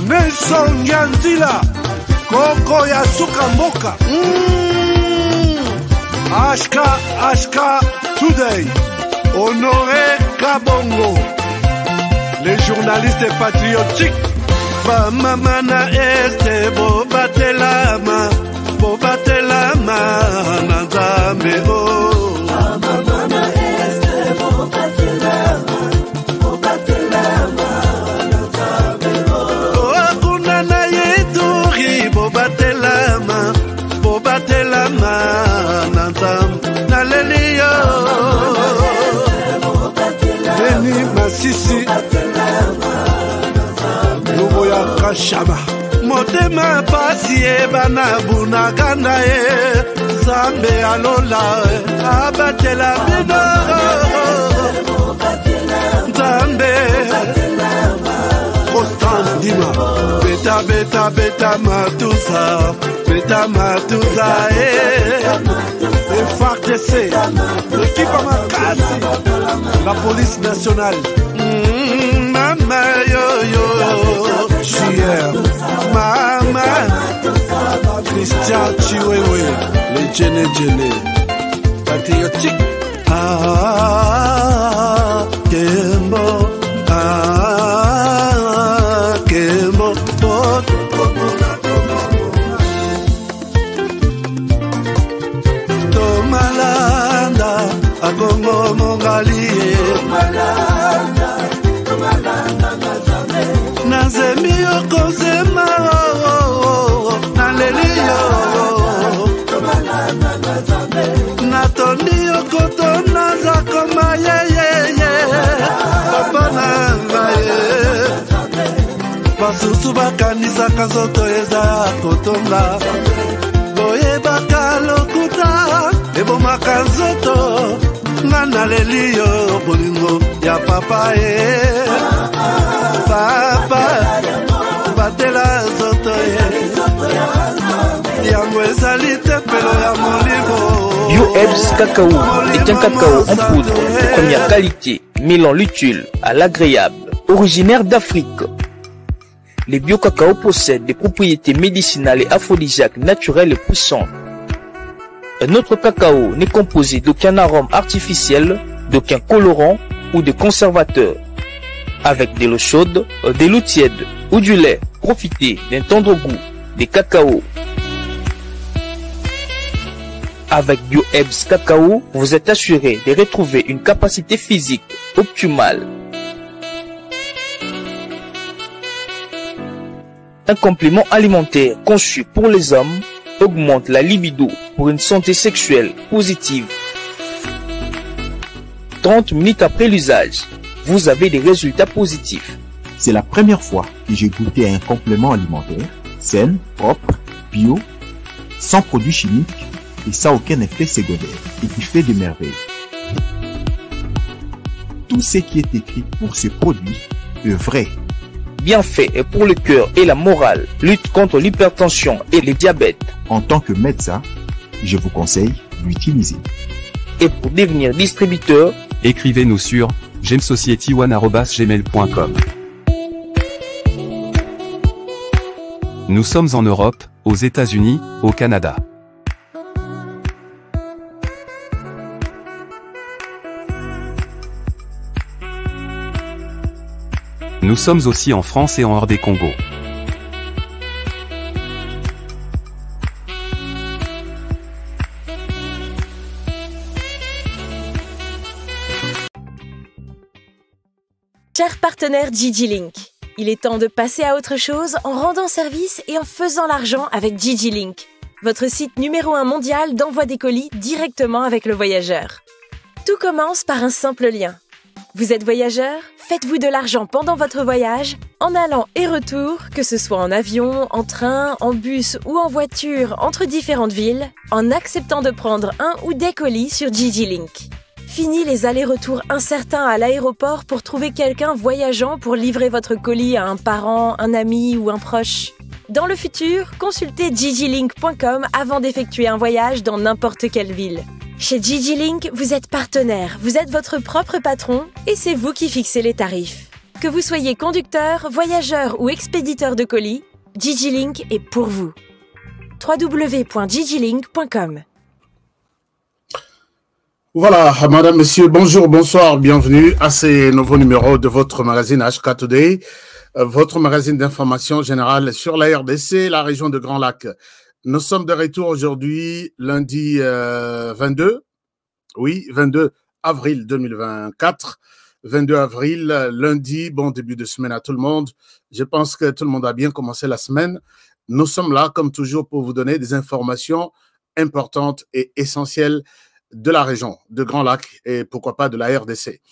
Nelson Nyanzila, Koko ya Suka Mboka. Ashka Today, Honoré Kabongo, les journalistes patriotiques. Bamamana este bobatelama nanzambe o. Bamamana este bobatelama nanzambe o. Akuna na yeturi bobatelama nanzambe naleliyo. Beni Masisi Luboya Kashaba Motema pasi bana bunagana Zambe alola abatela bino Zambe Constant Dima Beta matuza FARDC l'équipe Amakasi la police nationale Mama yo Chier Mama Christian Chiwewe les Djene patriotique Kembo Tomalanda Agongo Mongali Nazemi okozema Naleliyo Natondi okotona zakoma Papa nangaye Basusu bakanisaka nzoto eza kotonga Boye bakalokuta ebomaka nzoto Nana leliyo bolingo ya papa Papa batela nzoto yango ezali tempelo ya molimo. UEBS Cacao est un cacao en poudre de première qualité, mêlant l'utile à l'agréable, originaire d'Afrique. Les bio-cacao possèdent des propriétés médicinales et aphrodisiaques naturelles et puissantes. Un autre cacao n'est composé d'aucun arôme artificiel, d'aucun colorant ou de conservateur. Avec de l'eau chaude, de l'eau tiède ou du lait, profitez d'un tendre goût des cacao. Avec BioEbs Cacao, vous êtes assuré de retrouver une capacité physique optimale. Un complément alimentaire conçu pour les hommes augmente la libido pour une santé sexuelle positive. 30 minutes après l'usage, vous avez des résultats positifs. C'est la première fois que j'ai goûté à un complément alimentaire sain, propre, bio, sans produits chimiques et sans aucun effet secondaire et qui fait des merveilles. Tout ce qui est écrit pour ce produit est vrai. Bien fait et pour le cœur et la morale, lutte contre l'hypertension et le diabète. En tant que médecin, je vous conseille d'utiliser. Et pour devenir distributeur, écrivez-nous sur gemsociety1@gmail.com. Nous sommes en Europe, aux États-Unis, au Canada. Nous sommes aussi en France et en hors des Congo. Chers partenaires GigiLink, il est temps de passer à autre chose en rendant service et en faisant l'argent avec GigiLink, votre site numéro 1 mondial d'envoi des colis directement avec le voyageur. Tout commence par un simple lien. Vous êtes voyageur? Faites-vous de l'argent pendant votre voyage, en allant et retour, que ce soit en avion, en train, en bus ou en voiture entre différentes villes, en acceptant de prendre un ou des colis sur GigiLink. Fini les allers-retours incertains à l'aéroport pour trouver quelqu'un voyageant pour livrer votre colis à un parent, un ami ou un proche. Dans le futur, consultez gigilink.com avant d'effectuer un voyage dans n'importe quelle ville. Chez GigiLink, vous êtes partenaire, vous êtes votre propre patron et c'est vous qui fixez les tarifs. Que vous soyez conducteur, voyageur ou expéditeur de colis, GigiLink est pour vous. www.gigilink.com. Voilà, madame, monsieur, bonjour, bonsoir, bienvenue à ce nouveau numéro de votre magazine HK Today, votre magazine d'information générale sur la RDC, la région de Grand Lac. Nous sommes de retour aujourd'hui, lundi 22 avril 2024. 22 avril, lundi, bon début de semaine à tout le monde. Je pense que tout le monde a bien commencé la semaine. Nous sommes là, comme toujours, pour vous donner des informations importantes et essentielles de la région de Grand Lac et pourquoi pas de la RDC.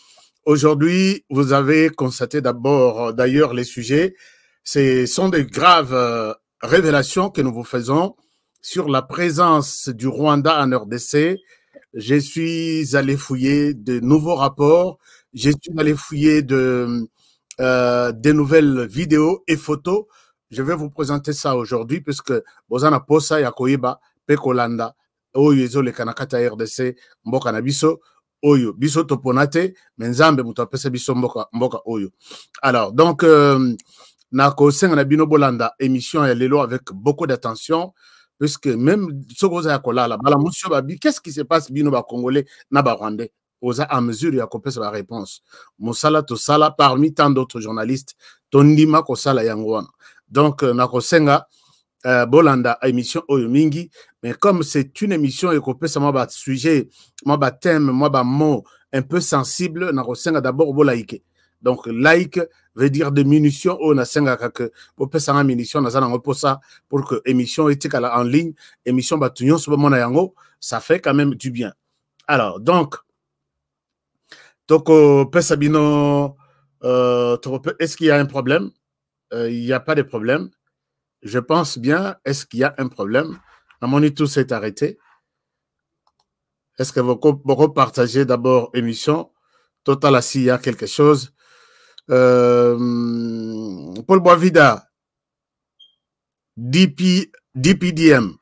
Aujourd'hui, vous avez constaté d'abord, d'ailleurs, les sujets. Ce sont des graves révélations que nous vous faisons sur la présence du Rwanda en RDC. Je suis allé fouiller de nouveaux rapports. Je suis allé fouiller des nouvelles vidéos et photos. Je vais vous présenter ça aujourd'hui puisque Bozana Posa Yakoiba, Pekolanda, Oyo Ezole Kanakata RDC, Mboka Nabiso, Oyo, Biso Toponate, Menzambe Mutapesa Biso Mboka Oyo. Alors, donc, Nako Senga Bino Bolanda, émission et Lelo avec beaucoup d'attention, puisque même Sogoza Yakola, qu'est-ce qui se passe Bino Ba Congolais, Naba Rwandais? Osa à mesure ya kopesa la réponse. Mosala to sala parmi tant d'autres journalistes, tondima ko sala yangwana. Donc nako senga bolanda émission oyo mingi, mais comme c'est une émission et kopesa moi ba sujet, moi ba thème, moi ba mot un peu sensible, nako senga d'abord bo like. Donc like veut dire diminution o na senga que kopesa nga munition na zana ngoposa pour que émission etikala en ligne, émission ba tunyo so mona yango, ça fait quand même du bien. Alors donc Toko Pesabino, est-ce qu'il y a un problème? Il n'y a pas de problème. Je pense bien, est-ce qu'il y a un problème? Tout s'est arrêté. Est-ce que vous repartagez d'abord émission? Total, s'il y a quelque chose. Paul Boisvida, DPDM.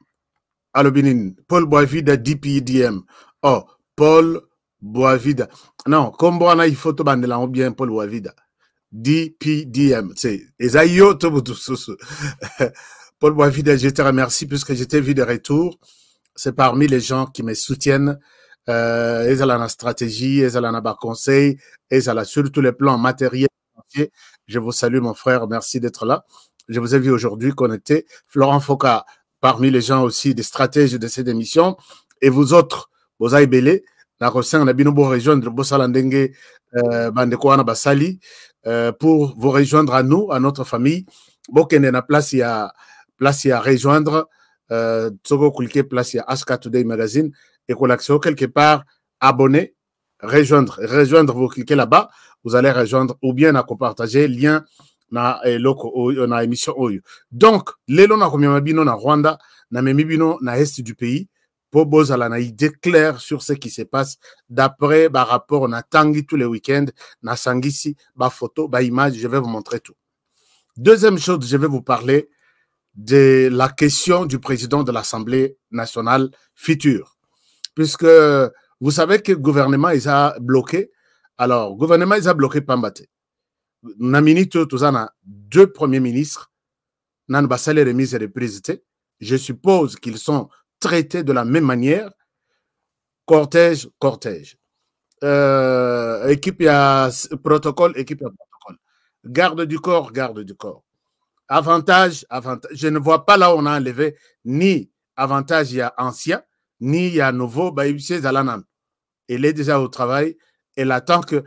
Alobinin, Paul Boisvida, DPDM. Oh, Paul Boisvida. Non, comme on a une photo bandela ou bien Paul Boisvida. DPDM. C'est Esaïo Tobutususu. Paul Boisvida, je te remercie puisque je t'ai vu de retour. C'est parmi les gens qui me soutiennent. Ils ont la stratégie, ils ont la conseil, ils ont sur tous les plans matériels. Je vous salue, mon frère. Merci d'être là. Je vous ai vu aujourd'hui connecté. Florent Foka, parmi les gens aussi des stratèges de cette émission. Et vous autres, vous avez belé. La Rosin, on a bien rejoindre Bossalandenge, Bandekouana Basali, pour vous rejoindre à nous, à notre famille. Bokene na place il y a rejoindre, Tsogo Kulke place il y a Aska Today Magazine, et Kolakso quelque part, abonner, rejoindre, vous cliquez là-bas, vous allez rejoindre, ou bien à partager, lien, na émission Oyo. Donc, l'élo na Komiamabino na Rwanda, na Memibino na Est du pays, pour Bozala na idée claire sur ce qui se passe d'après ba rapport na tangi tous les week-ends na sangisi ba photo ba image, je vais vous montrer tout. Deuxième chose, je vais vous parler de la question du président de l'Assemblée nationale future, puisque vous savez que le gouvernement il a bloqué. Alors le gouvernement il a bloqué Pambate. Namini Tozana deux premiers ministres nan basale remise et reprisité. Je suppose qu'ils sont traités de la même manière, cortège. Équipe à protocole, équipe à protocole. Garde du corps. Avantage. Je ne vois pas là où on a enlevé ni avantage il y a ancien, ni il y a nouveau, Zalanan. Il est déjà au travail, elle attend que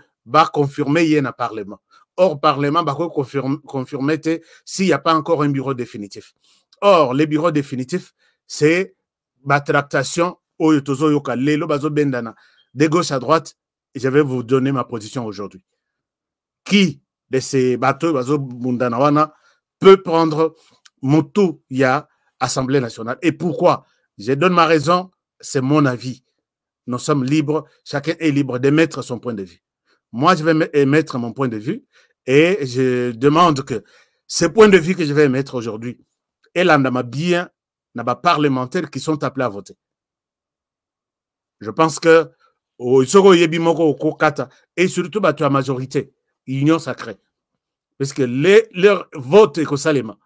confirmer il y ait un parlement. Or, parlement va confirmer s'il n'y a pas encore un bureau définitif. Or, les bureaux définitifs, c'est ma tractation de gauche à droite, et je vais vous donner ma position aujourd'hui. Qui de ces bateaux peut prendre Moutou ya Assemblée nationale? Et pourquoi? Je donne ma raison, c'est mon avis. Nous sommes libres, chacun est libre d'émettre son point de vue. Moi, je vais émettre mon point de vue et je demande que ce point de vue que je vais émettre aujourd'hui, il en a bien des parlementaires qui sont appelés à voter. Je pense que et surtout la majorité, union sacrée. Parce que leur vote est Salema.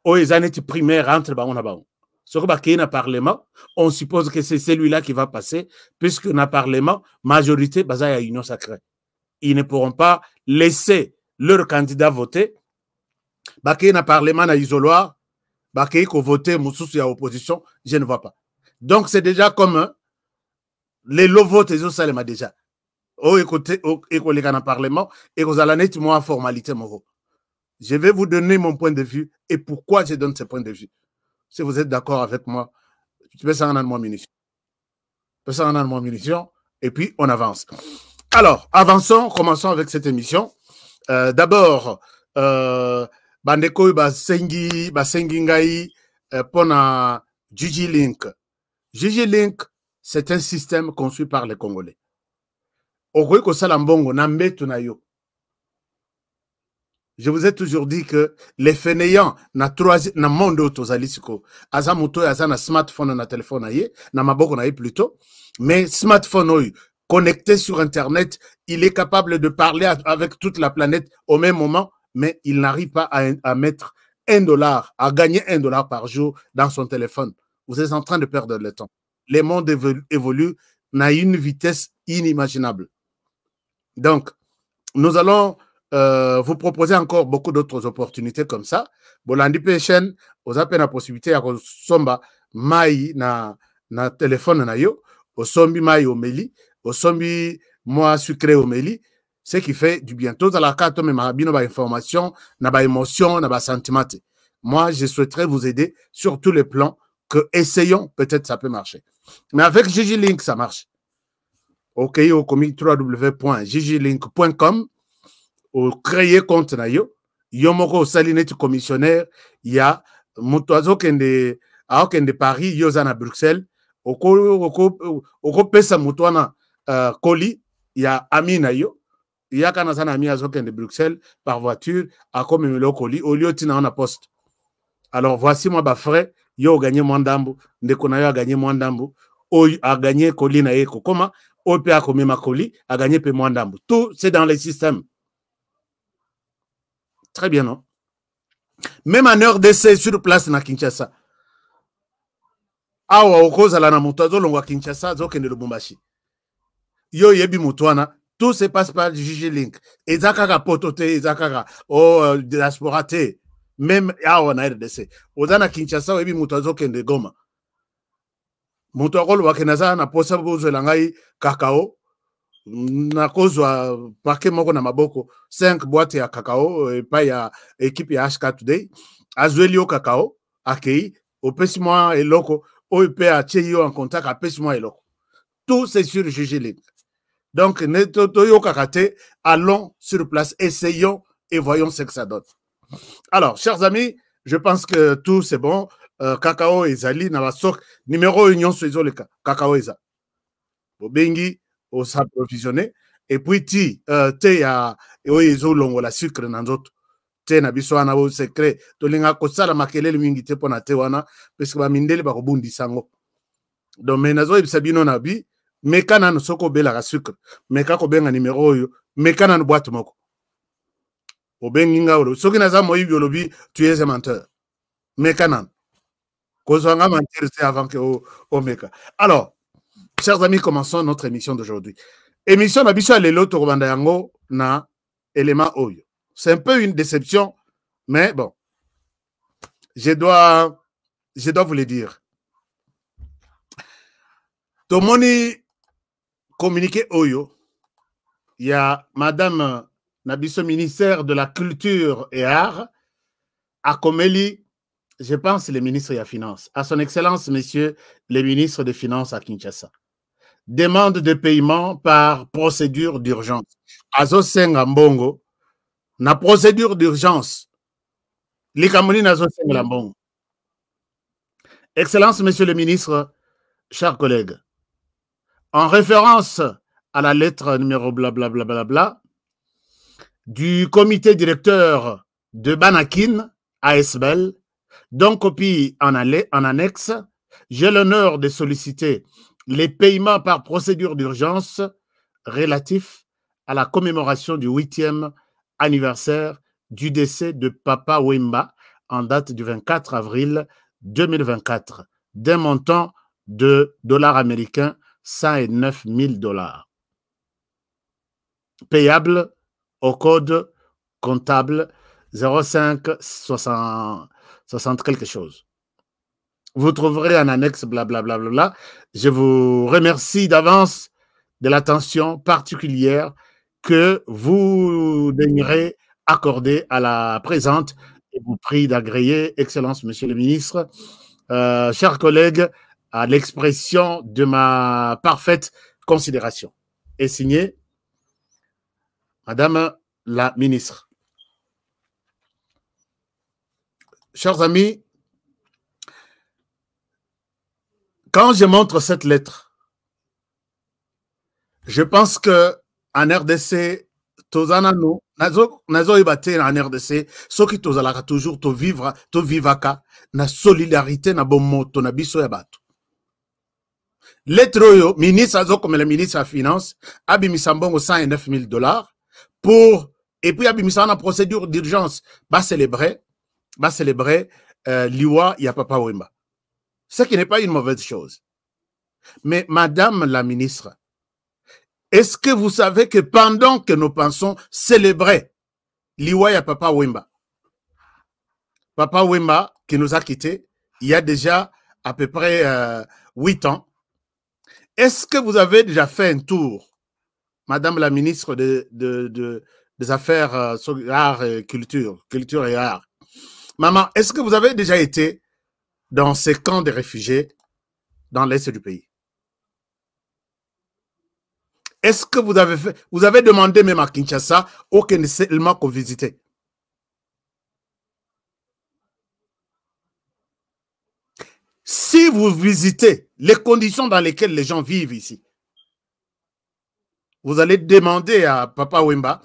Aux années primaires entre Baon. Ce qui est Parlement, on suppose que c'est celui-là qui va passer, puisque dans le Parlement, majorité, il y a union sacrée. Ils ne pourront pas laisser leur candidat voter. Dans le Parlement, dans l'isoloir, ils vont voter, à opposition, je ne vois pas. Donc, c'est déjà comme les lots votes, ils ont déjà. Écoutez, dans le Parlement, et vous allez être moins formalité. Je vais vous donner mon point de vue et pourquoi je donne ce point de vue. Si vous êtes d'accord avec moi, je vais s'en aller moins munitions. Et puis on avance. Alors, avançons, commençons avec cette émission. D'abord, Bandeko Basengi Ngai pona Gigi Link. Gigi Link, c'est un système conçu par les Congolais. Okoyiko Salambongo Nambetu na yo. Je vous ai toujours dit que les fainéants na monde autozalisiko azamuto azana smartphone na téléphone aye na maboko na plutôt, mais smartphone connecté sur internet, il est capable de parler avec toute la planète au même moment, mais il n'arrive pas à mettre $1, à gagner $1 par jour dans son téléphone. Vous êtes en train de perdre le temps. Les mondes évoluent à une vitesse inimaginable. Donc, nous allons vous proposer encore beaucoup d'autres opportunités comme ça. Bolandi Peshen, vous avez la possibilité de somba mai na téléphone na yo, au sombi mai au meli, au sombi moi sucré au meli, ce qui fait du bien. Tout à la carte, mais ma bino ba information, na ba émotion, na ba sentiment. Moi, je souhaiterais vous aider sur tous les plans que essayons, peut-être ça peut marcher. Mais avec Gigi Link, ça marche. Ok, au commis www.gigilink.com. Au créer compte na yo moko salineti commissionnaire ya mutoazo kende Paris yoza na Bruxelles oko pesa mutwana colis ya ami na yo ya kana sana ami azo kende Bruxelles par voiture a comme le colis au lieu tina na poste. Alors voici moi ba frais yo gagner moins ndambu ndeko na yo a gagner moins ndambu o a gagner colis na ye kokoma o pe a comme ma colis a gagner pe moins ndambu. Tout c'est dans les systèmes. Très bien, non? Même en heure d'essai sur place na Kinshasa. Awa okoza la na mutazo longwa Kinshasa zokende Lubumbashi. Yo yebi mutwana, tout se passe par Gigi Link. Ezakaka potote, ezakaka diaspora te. Même awa na RDC. Ozana Kinshasa yebi mutazo kende Goma. Mutwakolo wakenaza na posa bozo langai kakao. Na kozwa paquet moko na maboko 5 boîtes ya cacao et pas ya équipe ya HK Today azweli o cacao akei opesi moi eloko o pe a yo en contact apesi moi eloko tout c'est sur Gigi Link. Donc ne toyo kakate, allons sur place, essayons et voyons ce que ça donne. Alors chers amis, je pense que tout c'est bon. Cacao ezali na basok numéro union sur le cacao eza bobengi au s'approvisionner et puis te ya ezo longo la sucre na nzoto te na biso wana au secret to linga ko sala makelele mingi te pona te wana parce que ba mindele ba kobundi sango donc menazo ibisabino na bi mekana no soko bela ka sucre meka ko benga numéro oyo mekana no boîte moko obengi ngawlo soki na za moyi biolobi tu es un menteur mekana ko zo nga mentir c'est avant que o meka. Alors chers amis, commençons notre émission d'aujourd'hui. Émission Nabiso Lelo Torobanda Yango na élément Oyo. C'est un peu une déception, mais bon, je dois vous le dire. Tomoni communiqué Oyo, il y a Madame Nabiso, ministère de la Culture et Art, à Komeli, je pense le ministre des Finances, à son Excellence, Monsieur le ministre des Finances à Kinshasa. Demande de paiement par procédure d'urgence. Azo senga mbongo, na procédure d'urgence. Likamoni nazo senga mbongo. Excellence, Monsieur le ministre, chers collègues, en référence à la lettre numéro blablabla du comité directeur de Banakin, ASBL, dont copie en annexe, j'ai l'honneur de solliciter les paiements par procédure d'urgence relatifs à la commémoration du 8e anniversaire du décès de Papa Wemba en date du 24 avril 2024 d'un montant de dollars américains 109 000 $. Payable au code comptable 05 60 quelque chose. Vous trouverez en annexe blablabla. Bla, bla, bla. Je vous remercie d'avance de l'attention particulière que vous daignerez accorder à la présente et vous prie d'agréer, Excellence, Monsieur le Ministre, chers collègues, à l'expression de ma parfaite considération. Et signé Madame la Ministre. Chers amis, quand je montre cette lettre, je pense que en RDC, tozanano, nazo ibate en RDC, ceux qui tozalaka toujours to vivaka na solidarité na bomoto na biso ya bato. Lettre oyo, ministre azo comme le ministre de la Finance, abimisa mbongo 109 000 $ pour, et puis abimisa na procédure d'urgence, ba célébrer Liwa ya Papa Wemba. Ce qui n'est pas une mauvaise chose. Mais Madame la Ministre, est-ce que vous savez que pendant que nous pensons célébrer Liwa ya Papa Wemba qui nous a quittés il y a déjà à peu près 8 ans, est-ce que vous avez déjà fait un tour, Madame la Ministre des Affaires Arts et Culture et Arts? Maman, est-ce que vous avez déjà été dans ces camps de réfugiés dans l'est du pays? Est-ce que vous avez demandé même à Kinshasa aucun seulement qu'on visitait? Si vous visitez les conditions dans lesquelles les gens vivent ici, vous allez demander à Papa Wemba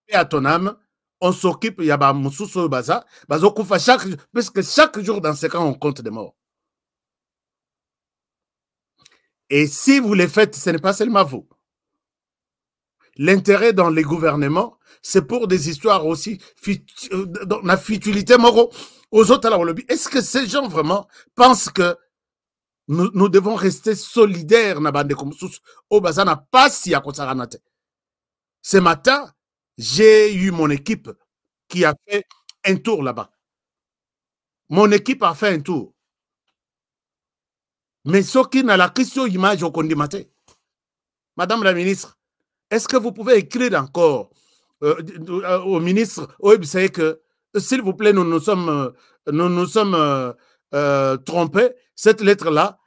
et à ton âme, on s'occupe, il y a Moussousso Baza, parce que chaque jour dans ces camps, on compte des morts. Et si vous les faites, ce n'est pas seulement vous. L'intérêt dans les gouvernements, c'est pour des histoires aussi, dans la futilité morale aux autres à la lobby. Est-ce que ces gens vraiment pensent que nous devons rester solidaires? Ce matin, j'ai eu mon équipe qui a fait un tour là-bas. Mon équipe a fait un tour. Mais ce qui n'a la question image au condimate. Madame la ministre, est-ce que vous pouvez écrire encore au ministre, vous savez que, s'il vous plaît, nous nous sommes trompés, cette lettre-là,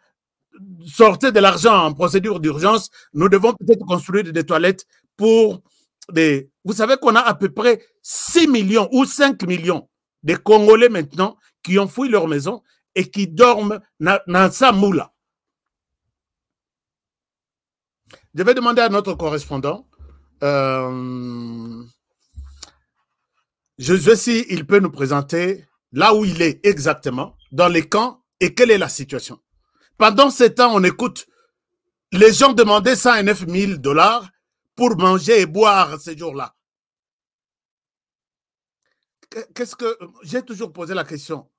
sortez de l'argent en procédure d'urgence, nous devons peut-être construire des toilettes pour des... Vous savez qu'on a à peu près 6 millions ou 5 millions de Congolais maintenant qui ont fouillé leur maison et qui dorment dans sa moula. Je vais demander à notre correspondant, je sais s'il peut nous présenter là où il est exactement, dans les camps, et quelle est la situation. Pendant ce temps, on écoute les gens demander 109 000 $ pour manger et boire ces jours-là. Qu'est-ce que... J'ai toujours posé la question.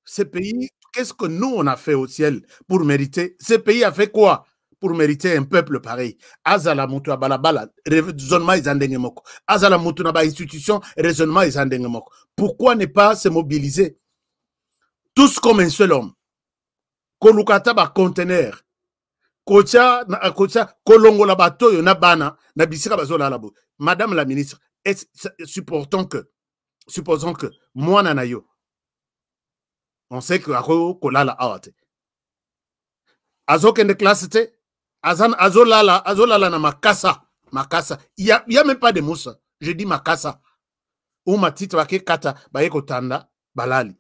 Ces pays, qu'est-ce que nous, on a fait au ciel pour mériter? Ces pays a fait quoi pour mériter un peuple pareil? Azala mutu abalabala, raisonnement izandengemoko. Azala mutu naba institution, raisonnement izandengemoko. Pourquoi ne pas se mobiliser tous comme un seul homme? Kolukata ba conteneur. Kocha kolongo la bato yo na bana na bisika bazola labo. Madame la ministre, supposons que moi nanayo. On sait que ako kolala awate. Azo kende classe te. Azolala na makasa. Il y a même pas de moussa. Je dis makasa. Ou ma titre wake kata baye kotanda balali.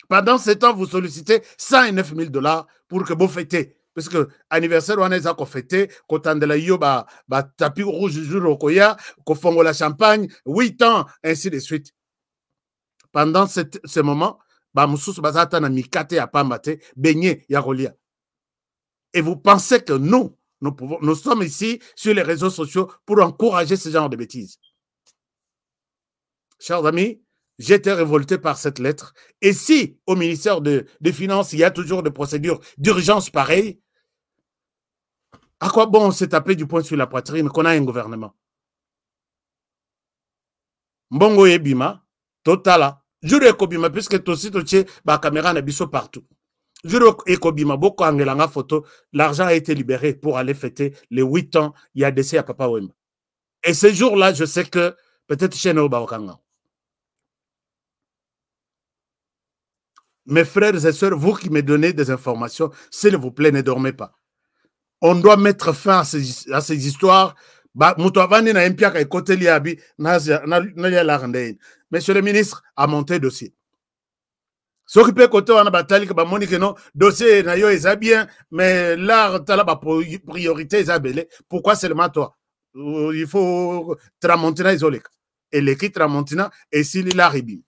Pendant ce temps, vous sollicitez 109 000 $ pour que vous fêtez. Parce que l'anniversaire, on a fêté, kotandela yo ba tapis rouge jour au koya, kofongo la champagne, 8 ans, ainsi de suite. Pendant ce moment, ba mususu bazata na mikate ya pambate, beignet ya rolia. Et vous pensez que nous sommes ici sur les réseaux sociaux pour encourager ce genre de bêtises. Chers amis, j'étais révolté par cette lettre. Et si au ministère des Finances, il y a toujours des procédures d'urgence pareilles, à quoi bon on s'est tapé du poing sur la poitrine qu'on a un gouvernement? Mbongo Ebima, Totala, Jure Ekobima, puisque aussi tu la caméra n'a biso partout. Jure Ekobima, beaucoup angelanga photo, l'argent a été libéré pour aller fêter les 8 ans, il y a décès à Papa Wemba. Et ce jour-là, je sais que peut-être chez nous, mes frères et sœurs, vous qui me donnez des informations, s'il vous plaît, ne dormez pas. On doit mettre fin à ces histoires. Monsieur le ministre, a monté dossier. Ce qui peut côté on a bataille que Monique non dossier nayo est bien, mais là t'as la priorité est pourquoi seulement toi? Il faut Tramontina isolé. Et l'équipe Tramontina et s'il a ribim.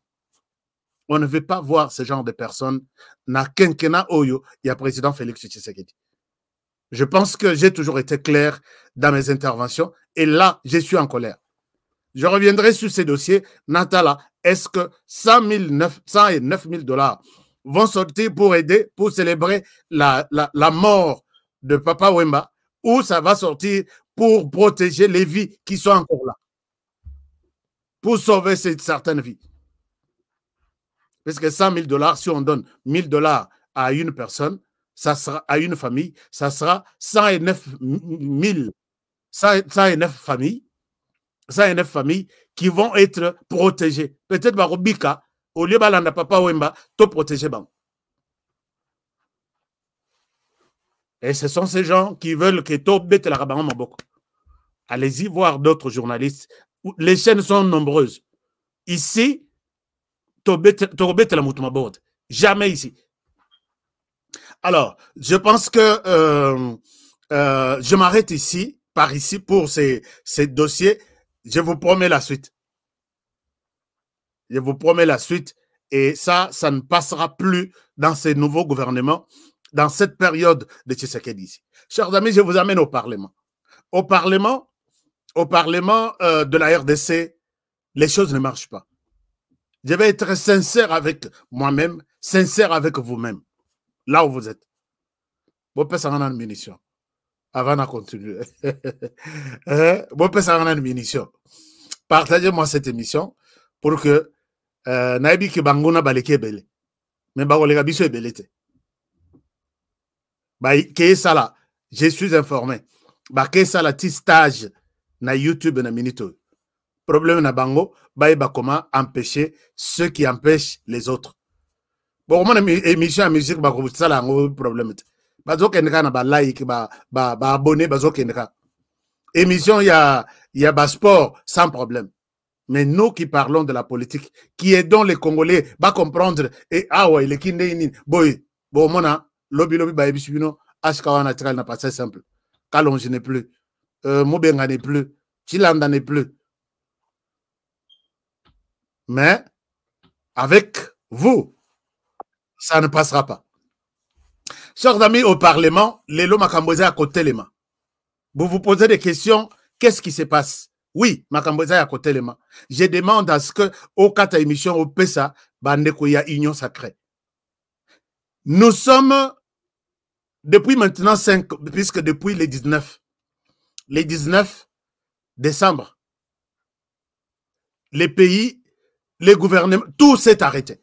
On ne veut pas voir ce genre de personnes. Na quinquennat Oyo, il y a président Félix Tshisekedi. Je pense que j'ai toujours été clair dans mes interventions et là, je suis en colère. Je reviendrai sur ces dossiers. Natala, est-ce que 109 000 dollars vont sortir pour aider, pour célébrer la mort de Papa Wemba ou ça va sortir pour protéger les vies qui sont encore là, pour sauver certaines vies? Parce que 100 000 dollars, si on donne 1 000 dollars à une personne, ça sera à une famille, ça sera 109 familles qui vont être protégées. Peut-être Barobika, au lieu de Papa Wemba, tout protéger. Et ce sont ces gens qui veulent que tout bête la rabanon maboko. Allez-y voir d'autres journalistes. Les chaînes sont nombreuses. Ici, jamais ici. Alors, je pense que je m'arrête ici, par ici, pour ces dossiers. Je vous promets la suite. Je vous promets la suite. Et ça ne passera plus dans ces nouveaux gouvernements, dans cette période de Tshisekedi ici. Chers amis, je vous amène au Parlement. Au Parlement de la RDC, les choses ne marchent pas. Je vais être sincère avec moi-même, sincère avec vous-même, là où vous êtes. Bon, peut-être en munition. Avant de continuer. Bon, peut-être en munition. Partagez-moi cette émission pour que Naibi ki banguna baleke bele. Mais bagolega biso e belete. Ba ke sala, je suis informé. Ba ke sala ti stage na YouTube na minito. Problème na bango, ba comment empêcher ceux qui empêchent les autres. Bon, mon émission à musique, ba ko sala ngo problème. Ba zo keneka na ba like, ba abonné, ba zo keneka. Émission il y a ba sport sans problème. Mais nous qui parlons de la politique, qui aidons les Congolais, va comprendre et ah ouais, les kindéini, boy, bon mona, lobby ba ebisubino, ashkawana tral n'a pas ça simple. Kalonge n'est plus, Mobenga n'est plus, Chilanda n'est plus. Mais avec vous, ça ne passera pas. Chers amis au Parlement, les lots Makamboza à côté les mains. Vous vous posez des questions, qu'est-ce qui se passe? Oui, Makamboza à côté les mains. Je demande à ce que, au kata émission, au PESA, bandeko ya union sacrée. Nous sommes, depuis maintenant 5, puisque depuis les 19 décembre, les pays, les gouvernements, tout s'est arrêté.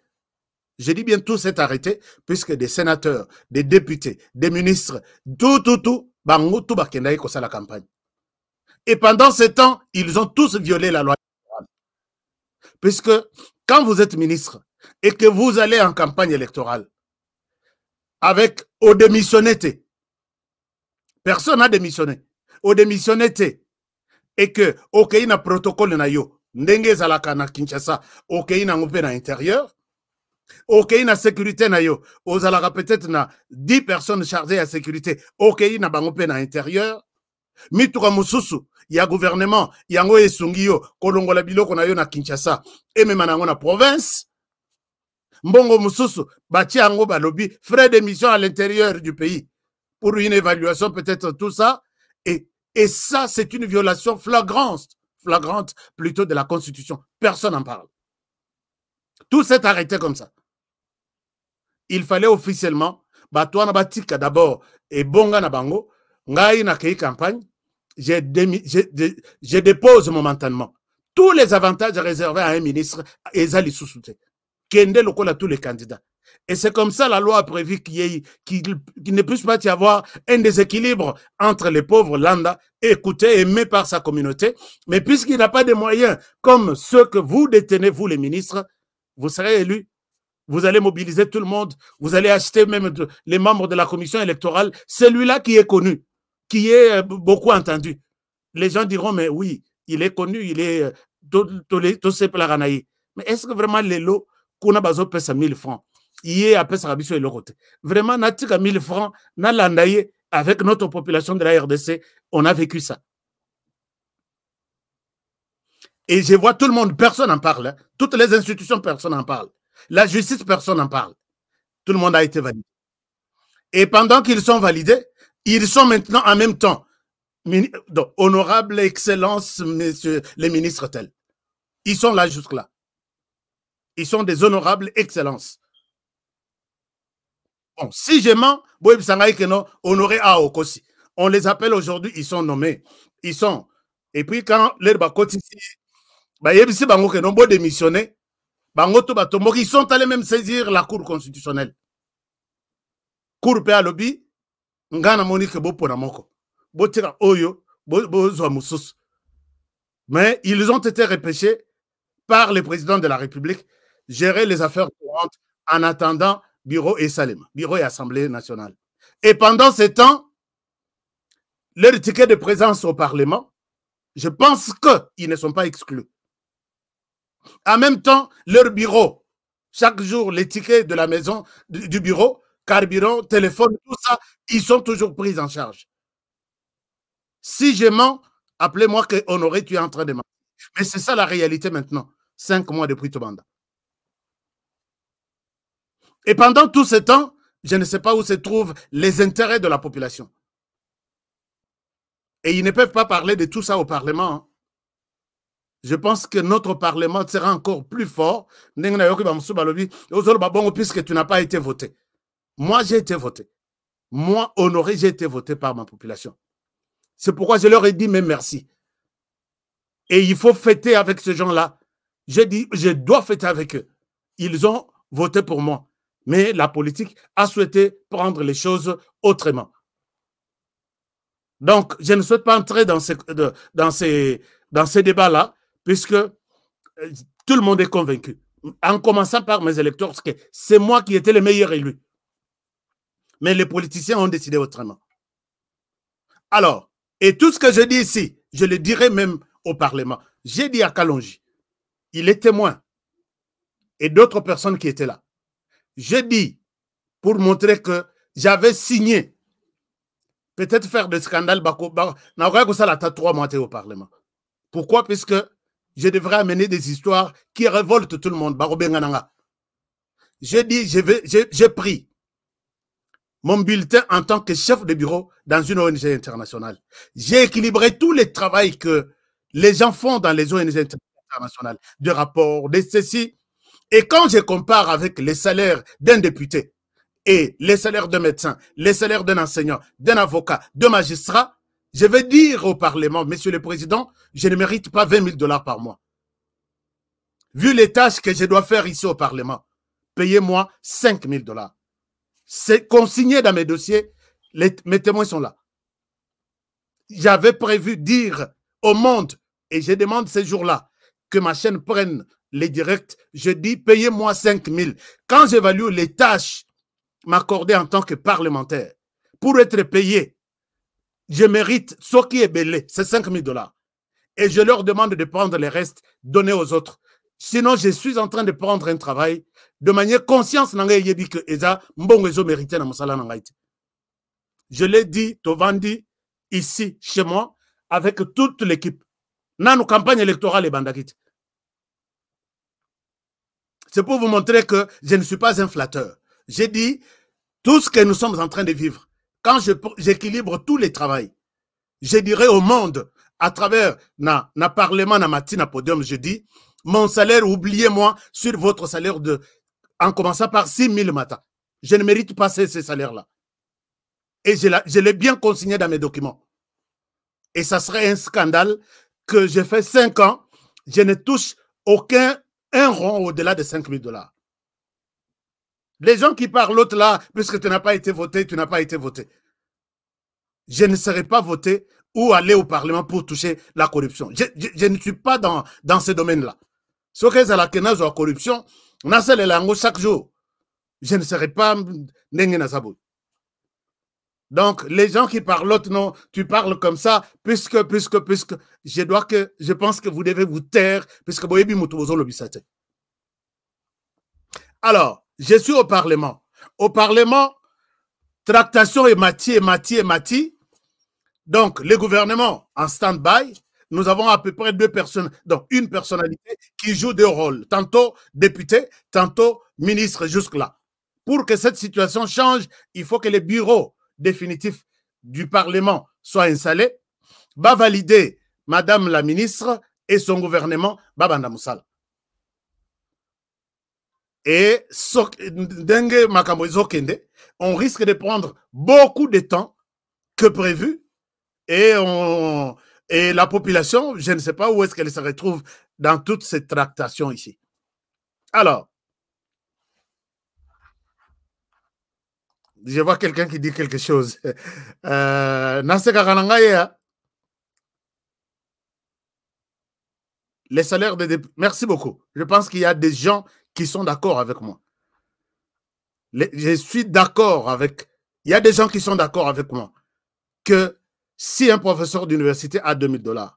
Je dis bien tout s'est arrêté, puisque des sénateurs, des députés, des ministres, tout, bango tout bakendaï kosa la campagne. Et pendant ce temps, ils ont tous violé la loi. Puisque quand vous êtes ministre et que vous allez en campagne électorale avec au démissionné, personne n'a démissionné. Au démissionné, et que ok na protocole na yo ndenge zalaka na Kinshasa, ok na ngopé na intérieur, ok na sécurité na yo, ozalaka peut-être na 10 personnes chargées à sécurité, ok na bangopé na intérieur, mituka mususu ya gouvernement yango esungi yo kolongola biloko na yo na Kinshasa et même na province, mbongo mususu bati yango balobi frais d'émission à l'intérieur du pays pour une évaluation peut-être tout ça et ça c'est une violation flagrante plutôt de la Constitution. Personne n'en parle. Tout s'est arrêté comme ça. Il fallait officiellement, Batouana Batika d'abord, et Bonga Nabango, Ngai Nakei campagne, je dépose momentanément tous les avantages réservés à un ministre, Ezali Sousouté, Kende Lokola tous les candidats. Et c'est comme ça la loi a prévu qu'il ne puisse pas y avoir un déséquilibre entre les pauvres Landa, écoutés, aimés par sa communauté. Mais puisqu'il n'a pas de moyens comme ceux que vous détenez, vous les ministres, vous serez élus. Vous allez mobiliser tout le monde. Vous allez acheter même les membres de la commission électorale. Celui-là qui est connu, qui est beaucoup entendu. Les gens diront, mais oui, il est connu, il est Tosé Plaganaï. Mais est-ce que vraiment les lots qu'on a besoin de 1000 francs? Hier, après ça, vraiment, natika 1000 francs, avec notre population de la RDC, on a vécu ça. Et je vois tout le monde, personne n'en parle. Hein. Toutes les institutions, personne n'en parle. La justice, personne n'en parle. Tout le monde a été validé. Et pendant qu'ils sont validés, ils sont maintenant en même temps, donc, honorable excellence, messieurs les ministres tels. Ils sont là jusque-là. Ils sont des honorables excellences. Bon, si je mens, honoré à Okosi. On les appelle aujourd'hui, ils sont nommés. Ils sont. Et puis quand les Bakoti ici, démissionné, ils sont allés même saisir la Cour constitutionnelle. Cour PA lobby, ngana monique bopo na moko. Botira oyo, bozo musus. Mais ils ont été repêchés par le président de la République, gérer les affaires courantes en attendant bureau et Salem, bureau et Assemblée nationale. Et pendant ce temps, leur ticket de présence au Parlement, je pense qu'ils ne sont pas exclus. En même temps, leur bureau, chaque jour, les tickets de la maison, du bureau, carburant, téléphone, tout ça, ils sont toujours pris en charge. Si je mens, appelez-moi que Honoré, tu es en train de mentir. Mais c'est ça la réalité maintenant, 5 mois depuis Tobanda. Et pendant tout ce temps, je ne sais pas où se trouvent les intérêts de la population. Et ils ne peuvent pas parler de tout ça au Parlement. Hein. Je pense que notre Parlement sera encore plus fort puisque tu n'as pas été voté. Moi, j'ai été voté. Moi, Honoré, j'ai été voté par ma population. C'est pourquoi je leur ai dit, mais merci. Et il faut fêter avec ces gens-là. J'ai dit, je dois fêter avec eux. Ils ont voté pour moi. Mais la politique a souhaité prendre les choses autrement. Donc, je ne souhaite pas entrer dans ces débats-là, puisque tout le monde est convaincu. En commençant par mes électeurs, parce que c'est moi qui étais le meilleur élu. Mais les politiciens ont décidé autrement. Alors, et tout ce que je dis ici, je le dirai même au Parlement. J'ai dit à Kalonji, il est témoin, et d'autres personnes qui étaient là. J'ai dit, pour montrer que j'avais signé, peut-être faire des scandales, ça 3 mois au Parlement. Pourquoi? Puisque je devrais amener des histoires qui révoltent tout le monde. J'ai dit, j'ai pris mon bulletin en tant que chef de bureau dans une ONG internationale. J'ai équilibré tous les travaux que les gens font dans les ONG internationales, de rapports, de ceci. Et quand je compare avec les salaires d'un député et les salaires d'un médecin, les salaires d'un enseignant, d'un avocat, d'un magistrat, je vais dire au Parlement, Monsieur le Président, je ne mérite pas 20 000 $ par mois. Vu les tâches que je dois faire ici au Parlement, payez-moi 5 000 $. C'est consigné dans mes dossiers, mes témoins sont là. J'avais prévu dire au monde, et je demande ces jours-là, que ma chaîne prenne les directs, je dis payez-moi 5 000. Quand j'évalue les tâches m'accordées en tant que parlementaire, pour être payé, je mérite ce qui est belé, c'est 5 000 $. Et je leur demande de prendre les restes, donner aux autres. Sinon, je suis en train de prendre un travail de manière consciente. Je l'ai dit, Tovandi, ici, chez moi, avec toute l'équipe. Dans nos campagnes électorales et bandakit. C'est pour vous montrer que je ne suis pas un flatteur. J'ai dit, tout ce que nous sommes en train de vivre, quand j'équilibre tous les travaux, je dirais au monde, à travers na parlement, na matin, na podium, je dis, mon salaire, oubliez-moi sur votre salaire en commençant par 6 000 le matin. Je ne mérite pas ces salaires-là. Et je l'ai bien consigné dans mes documents. Et ça serait un scandale que j'ai fait 5 ans, je ne touche un rond au-delà de 5 000 $. Les gens qui parlent l'autre là, puisque tu n'as pas été voté, tu n'as pas été voté. Je ne serai pas voté ou aller au Parlement pour toucher la corruption. Je ne suis pas dans ce domaine-là. Ce que c'est la corruption, on a les langues chaque jour. Je ne serai pas donc, les gens qui parlent l'autre, non, tu parles comme ça, puisque, je pense que vous devez vous taire, puisque alors, je suis au Parlement. Au Parlement, tractation et mati. Donc, le gouvernement en stand-by, nous avons à peu près 2 personnes, donc une personnalité qui joue 2 rôles, tantôt député, tantôt ministre jusque-là. Pour que cette situation change, il faut que les bureaux définitifs du Parlement soient installés, va valider Madame la ministre et son gouvernement, Babanda Moussala. Et on risque de prendre beaucoup de temps que prévu et la population, je ne sais pas où est-ce qu'elle se retrouve dans toutes ces tractations ici. Alors, je vois quelqu'un qui dit quelque chose. Les salaires de députés. Merci beaucoup. Je pense qu'il y a des gens qui sont d'accord avec moi. Je suis d'accord avec... Il y a des gens qui sont d'accord avec moi que si un professeur d'université a 2 000 $,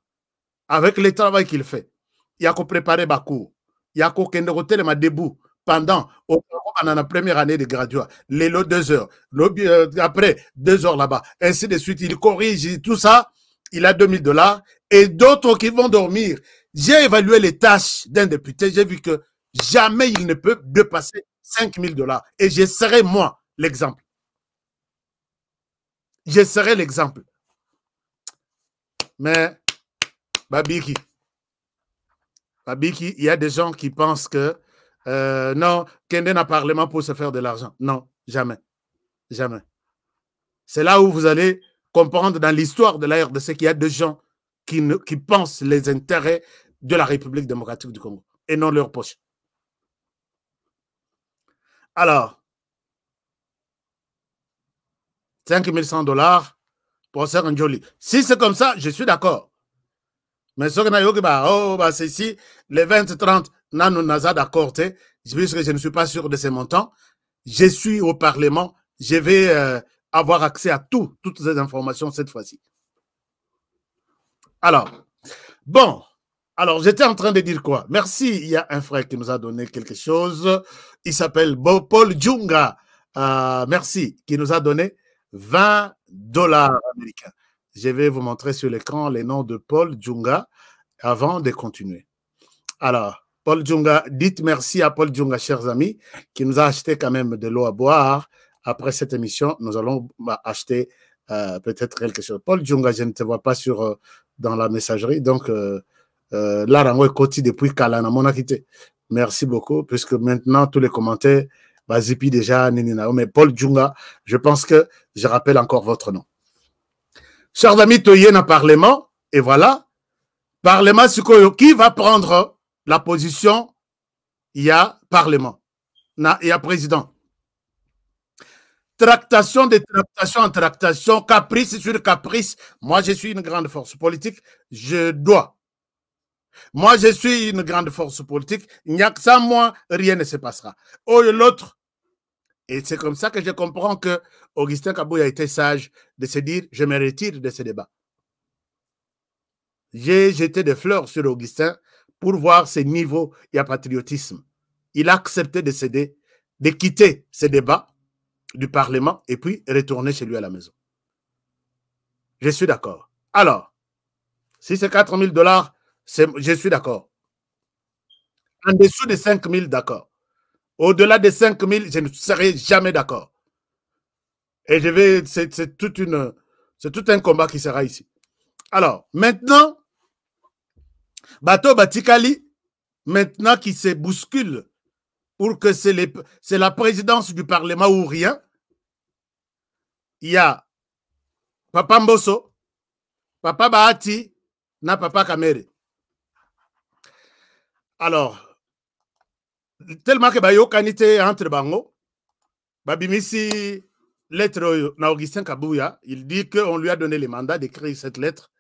avec le travail qu'il fait, il y a qu'à préparer ma cours, il y a qu'à hôtel ma debout pendant la première année de graduat, les 2 heures, après 2 heures là-bas, ainsi de suite, il corrige tout ça, il a 2 000 $, et d'autres qui vont dormir. J'ai évalué les tâches d'un député, j'ai vu que jamais il ne peut dépasser 5 000 $, et je serai moi l'exemple. Je serai l'exemple. Mais, Babiki, il y a des gens qui pensent que non, Kenden a Parlement pour se faire de l'argent. Non, jamais. Jamais. C'est là où vous allez comprendre dans l'histoire de la RDC qu'il y a des gens qui pensent les intérêts de la République démocratique du Congo et non leur poche. Alors, 5 100 $ pour faire un joli. Si c'est comme ça, je suis d'accord. Mais ce que c'est ici, les 20-30, nous n'avons d'accord, puisque je ne suis pas sûr de ces montants. Je suis au Parlement, je vais avoir accès à toutes ces informations cette fois-ci. Alors, bon, alors j'étais en train de dire quoi? Merci, il y a un frère qui nous a donné quelque chose. Il s'appelle Paul Djunga. Merci, qui nous a donné 20 $ américains. Je vais vous montrer sur l'écran les noms de Paul Djunga avant de continuer. Alors, Paul Djunga, dites merci à Paul Djunga, chers amis, qui nous a acheté quand même de l'eau à boire. Après cette émission, nous allons acheter peut-être quelque chose. Paul Djunga, je ne te vois pas dans la messagerie. Donc, là, Rango est côté depuis Kalana, mon quitté. Merci beaucoup, puisque maintenant, tous les commentaires, Zipi déjà, Ninina. Mais Paul Djunga, je pense que je rappelle encore votre nom. Chers amis, Toyen a Parlement, et voilà. Parlement, qui va prendre la position? Il y a Parlement, il y a Président. Tractation de tractation en tractation, caprice sur caprice. Moi, je suis une grande force politique, je dois. Moi, je suis une grande force politique, il n'y a que ça, moi, rien ne se passera. Oh, l'autre. Et c'est comme ça que je comprends que Augustin Kabouya a été sage de se dire, je me retire de ce débat. J'ai jeté des fleurs sur Augustin pour voir ses niveaux et patriotisme. Il a accepté de céder, de quitter ce débat du Parlement et puis retourner chez lui à la maison. Je suis d'accord. Alors, si c'est 4 000 $, je suis d'accord. En dessous de 5 000, d'accord. Au-delà de 5 000, je ne serai jamais d'accord. Et c'est tout un combat qui sera ici. Alors, maintenant, Bato Batikali, maintenant qui se bousculent pour que c'est la présidence du Parlement ou rien. Il y a Papa Mbosso, Papa Bahati, na Papa Kamere. Alors, tellement que Bayo Kanite entre Bango, Babimisi, lettre na Augustin Kabouya, il dit qu'on lui a donné le mandat d'écrire cette lettre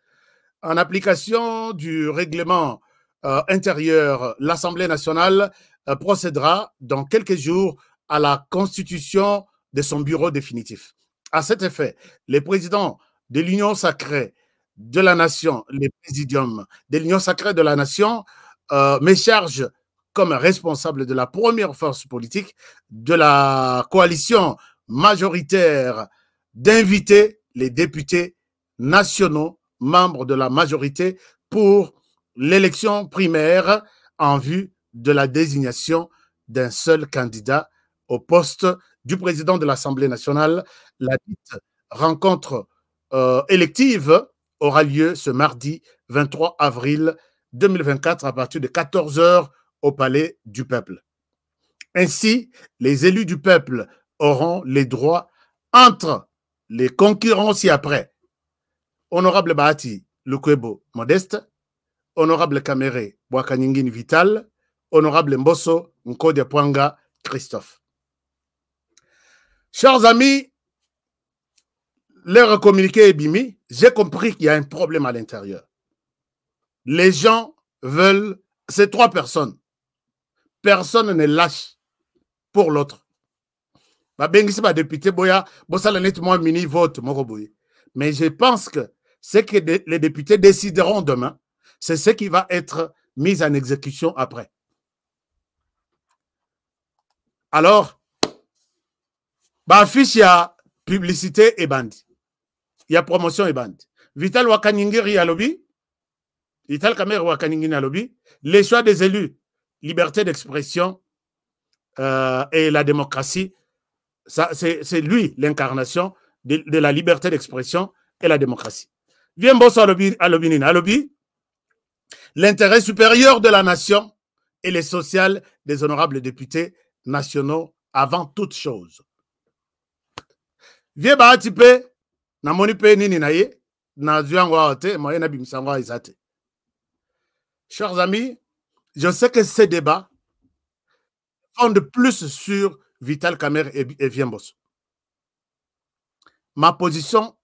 en application du règlement intérieur. L'Assemblée nationale procédera dans quelques jours à la constitution de son bureau définitif. À cet effet, les présidents de l'Union sacrée de la nation, les présidiums de l'Union sacrée de la nation, me chargent comme responsable de la première force politique de la coalition majoritaire d'inviter les députés nationaux, membres de la majorité, pour l'élection primaire en vue de la désignation d'un seul candidat au poste du président de l'Assemblée nationale. La dite rencontre élective aura lieu ce mardi 23 avril 2024 à partir de 14 h au Palais du Peuple. Ainsi, les élus du peuple auront les droits entre les concurrents ci-après. Honorable Bahati Lukwebo Modeste, Honorable Kamere Bwakaningin Vital, Honorable Mbosso Nkode Pwanga Christophe. Chers amis, leur communiqué est bimi. J'ai compris qu'il y a un problème à l'intérieur. Les gens veulent, ces trois personnes, personne ne lâche pour l'autre. Député Boya, mini vote, mais je pense que ce que les députés décideront demain, c'est ce qui va être mis en exécution après. Alors, affiche, il y a publicité et bande. Il y a promotion et bande. Vital Wakaningiri à lobby, Vital Kamer Wakaningiri à lobby, les choix des élus, liberté d'expression et la démocratie, c'est lui l'incarnation de la liberté d'expression et la démocratie. Viens Bosso à lobby, l'intérêt supérieur de la nation et les sociales des honorables députés nationaux avant toute chose. Viens Bahati pe, na moni pe nini na ye, na zuangwa ote, moye na bimsangwa izate. Chers amis, je sais que ces débats font de plus sur Vital Kamer et Vien Bosso. Ma position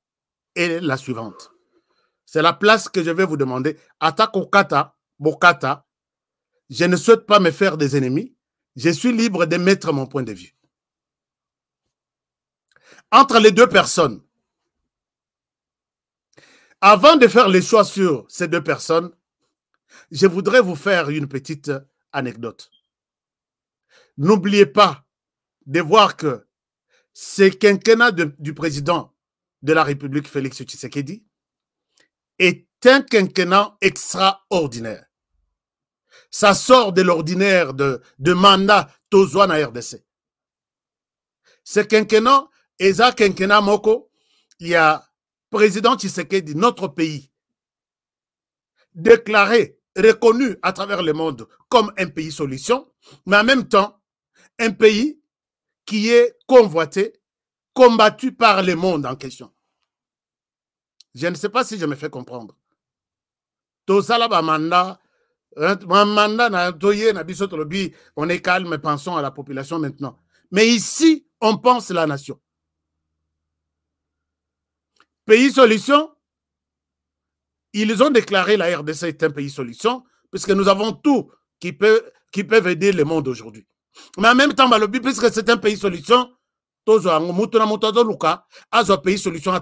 est la suivante. C'est la place que je vais vous demander. Attaque au kata, Bokata, je ne souhaite pas me faire des ennemis. Je suis libre de mettre mon point de vue. Entre les deux personnes, avant de faire les choix sur ces deux personnes, je voudrais vous faire une petite anecdote. N'oubliez pas de voir que ce quinquennat du président de la République, Félix Tshisekedi, est un quinquennat extraordinaire. Ça sort de l'ordinaire de mandat Tozwa na RDC. Ce quinquennat, Eza quinquennat Moko, il y a président Tshisekedi, notre pays, déclaré, reconnu à travers le monde comme un pays solution, mais en même temps, un pays qui est convoité, combattu par le monde en question. Je ne sais pas si je me fais comprendre. Tosala ba mandat, on est calme, pensons à la population maintenant. Mais ici, on pense la nation. Pays solution, ils ont déclaré la RDC est un pays solution, puisque nous avons tout qui peuvent aider le monde aujourd'hui. Mais en même temps, puisque c'est un pays solution, pays solution.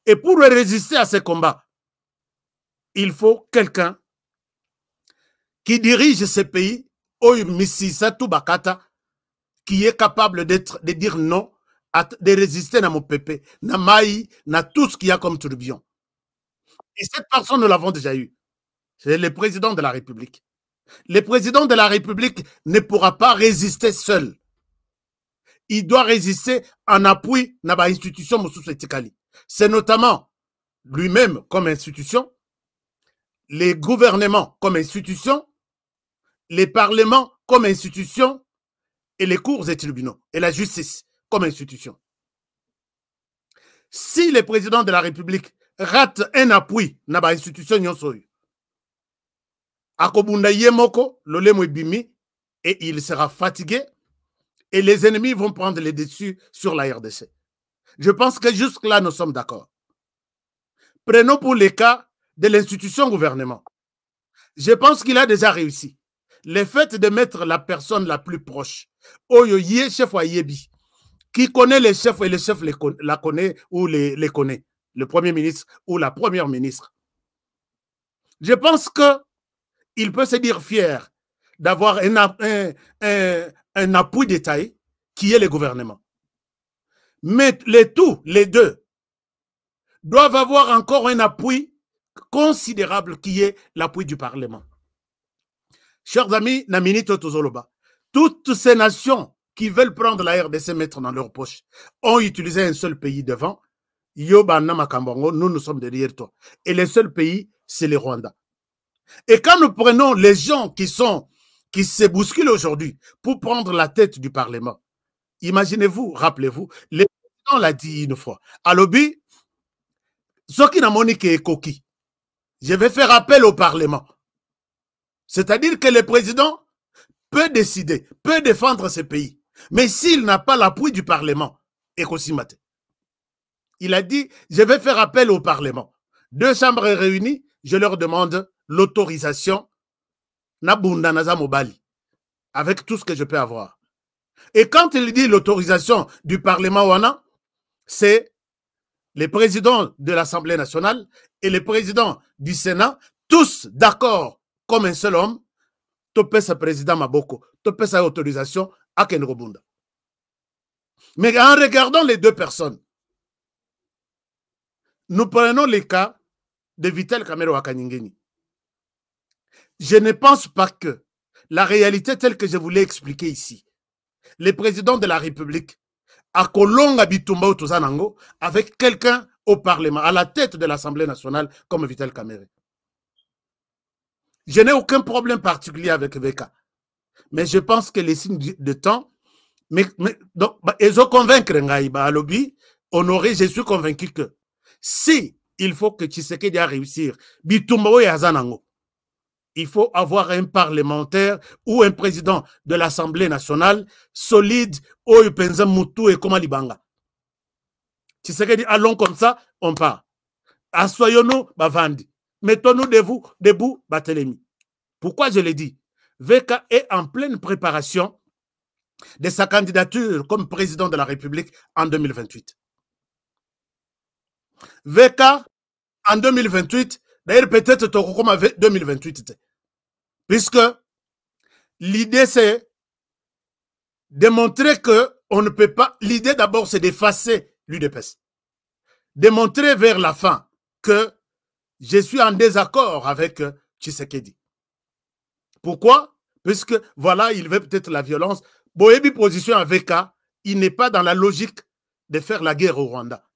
Et pour résister à ces combats, il faut quelqu'un qui dirige ce pays, qui est capable de dire non, de résister à mon pépé, na maï, na tout ce qu'il y a comme tourbillon. Et cette personne, nous l'avons déjà eu. C'est le président de la République. Le président de la République ne pourra pas résister seul. Il doit résister en appui à l'institution Moussous Etikali. C'est notamment lui-même comme institution, les gouvernements comme institution, les parlements comme institution, et les cours et tribunaux, et la justice comme institution. Si le président de la République rate un appui dans l'institution, akobunda yemoko, lolemo ebimi, et il sera fatigué, et les ennemis vont prendre les dessus sur la RDC. Je pense que jusque-là, nous sommes d'accord. Prenons pour le cas de l'institution gouvernement. Je pense qu'il a déjà réussi. Le fait de mettre la personne la plus proche, Oyo Yé, chef wa Yebi, qui connaît les chefs et les chefs la connaît ou les connaît, le premier ministre ou la première ministre. Je pense qu'il peut se dire fier d'avoir un appui détaillé qui est le gouvernement. Mais les deux, doivent avoir encore un appui considérable qui est l'appui du Parlement. Chers amis, toutes ces nations qui veulent prendre la RDC mettre dans leur poche ont utilisé un seul pays devant. Nous sommes derrière toi. Et le seul pays, c'est le Rwanda. Et quand nous prenons les gens qui se bousculent aujourd'hui pour prendre la tête du Parlement, imaginez-vous, rappelez-vous, le président l'a dit une fois, à l'objet, ce qui n'a monique et coquille, je vais faire appel au Parlement. C'est-à-dire que le président peut décider, peut défendre ce pays. Mais s'il n'a pas l'appui du Parlement, il a dit, je vais faire appel au Parlement. Deux chambres réunies, je leur demande l'autorisation avec tout ce que je peux avoir. Et quand il dit l'autorisation du Parlement Wana, c'est les présidents de l'Assemblée nationale et les présidents du Sénat, tous d'accord comme un seul homme, topé sa président Maboko, topé sa autorisation à Kenrobunda. Mais en regardant les deux personnes, nous prenons les cas de Vital Kamerhe Wakanyingeni. Je ne pense pas que la réalité telle que je vous l'ai expliquée ici, le président de la République a Kolonga Bitumba Otuzanango avec quelqu'un au Parlement, à la tête de l'Assemblée nationale comme Vital Kamerhe. Je n'ai aucun problème particulier avec Veka. Mais je pense que les signes de temps, donc, ils ont convaincre Ngaïba Alobi, honoré, je suis convaincu que si il faut que Tshisekedi a réussir, Bitumba Oyazanango, il faut avoir un parlementaire ou un président de l'Assemblée nationale solide, Oyo Penza Moutou et Koma Libanga. Tshisekedi, allons comme ça, on part. Assoyons-nous, Bavandi. Mettons-nous debout, Batelemi. Pourquoi je l'ai dit? Veka est en pleine préparation de sa candidature comme président de la République en 2028. Veka, en 2028, d'ailleurs peut-être comme 2028, puisque l'idée c'est de montrer qu'on ne peut pas, l'idée d'abord c'est d'effacer l'UDPS, de montrer vers la fin que je suis en désaccord avec Tshisekedi. Pourquoi? Puisque, voilà, il veut peut-être la violence. Boyebi position avec Veka, il n'est pas dans la logique de faire la guerre au Rwanda.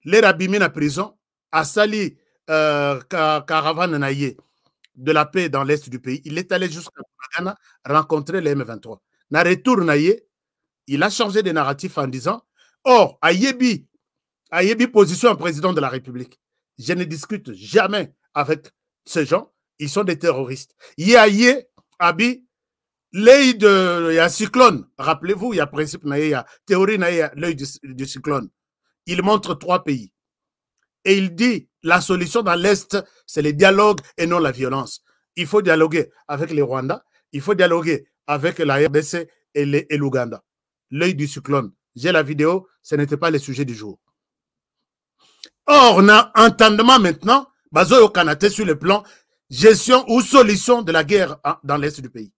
Les Rabimi na prison, a sali caravane naïe de la paix dans l'est du pays. Il est allé jusqu'à Ghana rencontrer les M23. Na retour naïe, il a changé de narratif en disant, oh, Ayebi position en président de la République. Je ne discute jamais avec ces gens. Ils sont des terroristes. Il y a Abi, l'œil de cyclone. Rappelez-vous, il y a principe, il y a théorie, il y a l'œil du cyclone. Il montre 3 pays. Et il dit, la solution dans l'Est, c'est le dialogue et non la violence. Il faut dialoguer avec les Rwandais, il faut dialoguer avec la RDC et l'Ouganda. L'œil du cyclone. J'ai la vidéo, ce n'était pas le sujet du jour. Or, on a un entendement maintenant, Bazo Kanate sur le plan gestion ou solution de la guerre dans l'Est du pays.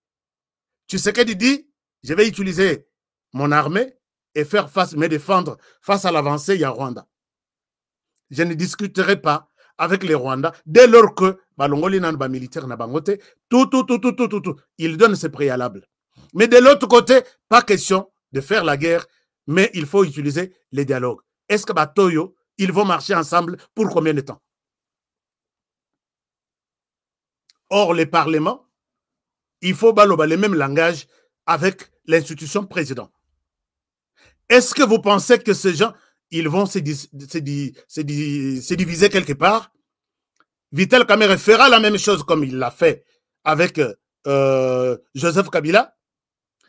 Tshisekedi dit, je vais utiliser mon armée et faire face, me défendre face à l'avancée, il y a Rwanda. Je ne discuterai pas avec les Rwandais dès lors que Balongoli Nanba militaire n'a bangoté, tout. Il donne ses préalables. Mais de l'autre côté, pas question de faire la guerre, mais il faut utiliser les dialogues. Est-ce que Batoyo, ils vont marcher ensemble pour combien de temps? Or, les parlements, il faut baloba le même langage avec l'institution président. Est-ce que vous pensez que ces gens, ils vont se diviser quelque part? Vital Kamerhe fera la même chose comme il l'a fait avec Joseph Kabila.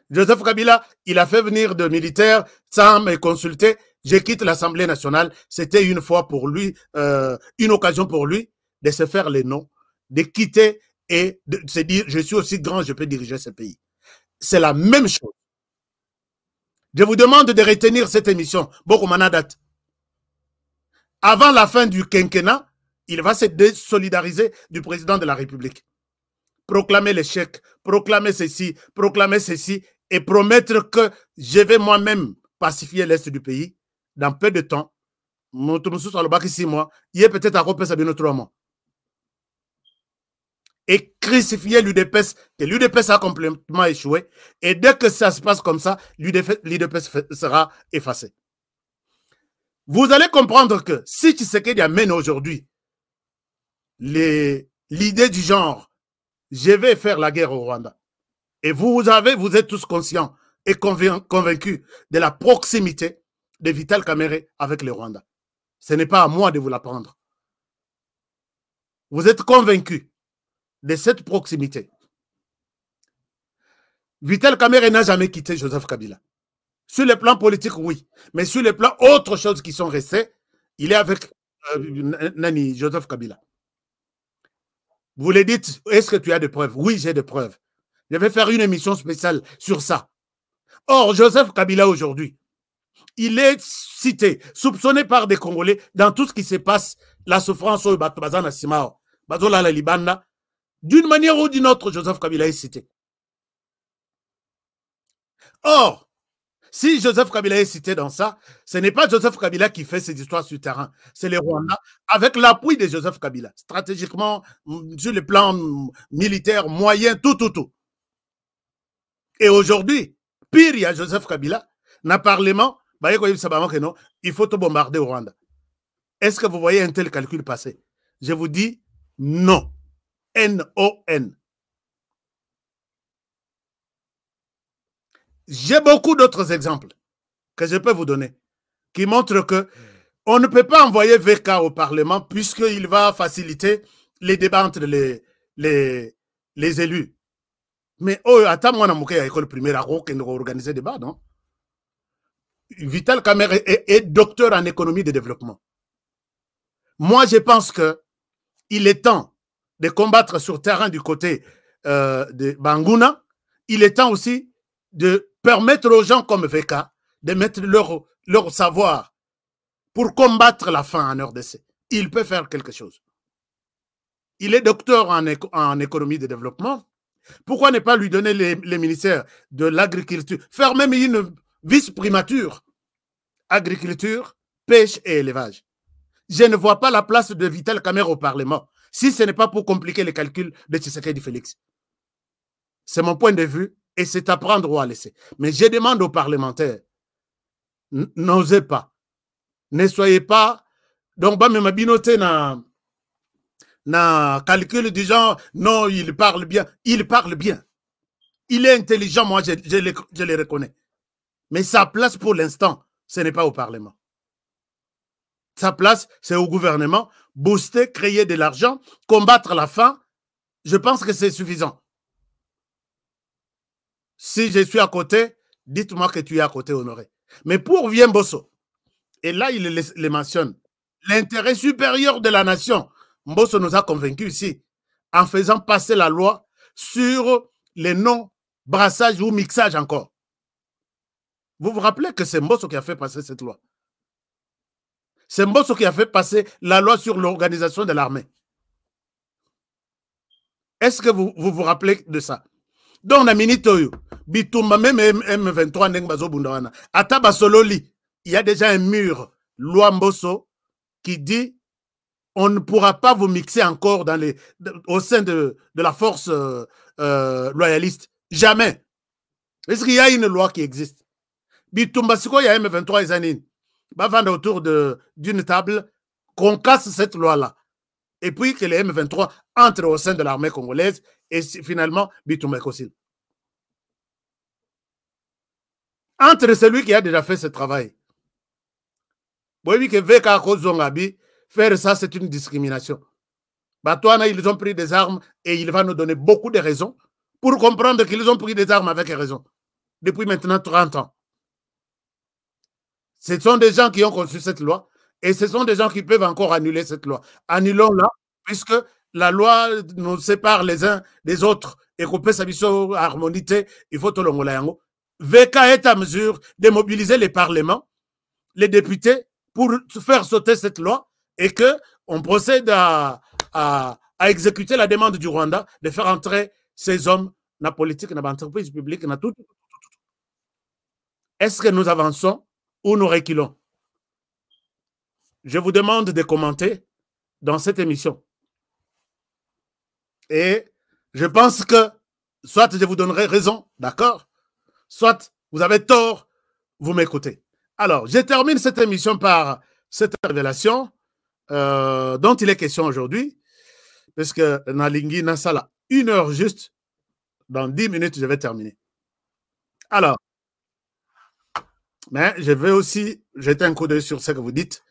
Joseph Kabila, il a fait venir de militaires sans me consulter. Je quitte l'Assemblée nationale. C'était une fois pour lui, une occasion pour lui de se faire les noms, de quitter et de se dire, je suis aussi grand, je peux diriger ce pays. C'est la même chose. Je vous demande de retenir cette émission. Bokomanadat. Avant la fin du quinquennat, il va se désolidariser du président de la République. Proclamer l'échec, proclamer ceci, et promettre que je vais moi-même pacifier l'Est du pays dans peu de temps. Il est peut-être à repasser à 3 mois. Et crucifier l'UDPS, que l'UDPS a complètement échoué. Et dès que ça se passe comme ça, l'UDPS sera effacé. Vous allez comprendre que si Tshisekedi amène aujourd'hui l'idée du genre, je vais faire la guerre au Rwanda, et vous êtes tous conscients et convaincus de la proximité de Vital Kamerhe avec le Rwanda. Ce n'est pas à moi de vous l'apprendre. Vous êtes convaincus de cette proximité. Vital Kamerhe n'a jamais quitté Joseph Kabila. Sur le plan politique, oui. Mais sur le plan autres choses qui sont restées, il est avec Joseph Kabila. Vous le dites, est-ce que tu as des preuves? Oui, j'ai des preuves. Je vais faire une émission spéciale sur ça. Or, Joseph Kabila aujourd'hui, il est cité, soupçonné par des Congolais dans tout ce qui se passe, la souffrance au Batbazana Simao, Bazola la Libanda. D'une manière ou d'une autre, Joseph Kabila est cité. Or, si Joseph Kabila est cité dans ça, ce n'est pas Joseph Kabila qui fait ces histoires sur le terrain, c'est les Rwandais, avec l'appui de Joseph Kabila, stratégiquement, sur le plan militaire, moyen, tout. Et aujourd'hui, pire, il y a Joseph Kabila, dans le Parlement, il faut te bombarder au Rwanda. Est-ce que vous voyez un tel calcul passer? Je vous dis non. N-O-N. J'ai beaucoup d'autres exemples que je peux vous donner qui montrent que on ne peut pas envoyer VK au Parlement puisqu'il va faciliter les débats entre les élus. Mais attends, moi, je suis l'école primaire, on va organiser des débats, non? Vital Kamerhe est docteur en économie de développement. Moi, je pense qu'il est temps de combattre sur terrain du côté de Banguna. Il est temps aussi de permettre aux gens comme VK de mettre leur savoir pour combattre la faim en RDC. Il peut faire quelque chose. Il est docteur en économie de développement. Pourquoi ne pas lui donner les ministères de l'agriculture? Faire même une vice-primature. Agriculture, pêche et élevage. Je ne vois pas la place de Vital Kamerhe au Parlement si ce n'est pas pour compliquer les calculs de Tshisekedi Félix. C'est mon point de vue et c'est à prendre ou à laisser. Mais je demande aux parlementaires, n'osez pas. Ne soyez pas. Donc, bah, même binoté na calcul du genre, non, il parle bien. Il parle bien. Il est intelligent, moi, je le reconnais. Mais sa place pour l'instant, ce n'est pas au Parlement. Sa place, c'est au gouvernement. Booster, créer de l'argent, combattre la faim. Je pense que c'est suffisant. Si je suis à côté, dites-moi que tu es à côté, Honoré. Mais pour Vien Bosso, et là, il les mentionne, l'intérêt supérieur de la nation, Mbosso nous a convaincus ici, en faisant passer la loi sur les non-brassages ou mixages encore. Vous vous rappelez que c'est Mbosso qui a fait passer cette loi. C'est Mbosso qui a fait passer la loi sur l'organisation de l'armée. Est-ce que vous vous rappelez de ça? Donc, na minitoyo, bitumba même M23 ndeng bazo bundawana. Ata basololi, il y a déjà un mur, loi Mbosso, qui dit on ne pourra pas vous mixer encore au sein de la force loyaliste. Jamais. Est-ce qu'il y a une loi qui existe? Bitumba siko il y a M23 et Zanin. Va vendre autour d'une table qu'on casse cette loi-là. Et puis que les M23 entre au sein de l'armée congolaise et finalement Bitumba Kosil. Entre celui qui a déjà fait ce travail. Oui, que VK Kozongabi, faire ça, c'est une discrimination. Batouana, ils ont pris des armes et il va nous donner beaucoup de raisons pour comprendre qu'ils ont pris des armes avec raison. Depuis maintenant 30 ans. Ce sont des gens qui ont conçu cette loi et ce sont des gens qui peuvent encore annuler cette loi. Annulons-la, puisque la loi nous sépare les uns des autres et qu'on peut s'habituer à harmonité, il faut tout le monde. VK est à mesure de mobiliser les parlements, les députés, pour faire sauter cette loi et qu'on procède à exécuter la demande du Rwanda de faire entrer ces hommes dans la politique, dans l'entreprise publique, dans tout. Est-ce que nous avançons ou nous reculons? Je vous demande de commenter dans cette émission. Et je pense que soit je vous donnerai raison, d'accord? Soit vous avez tort, vous m'écoutez. Alors, je termine cette émission par cette révélation dont il est question aujourd'hui, parce que Nalingi Nassala, 1 heure juste, dans 10 minutes, je vais terminer. Alors, mais je vais aussi jeter un coup d'œil sur ce que vous dites.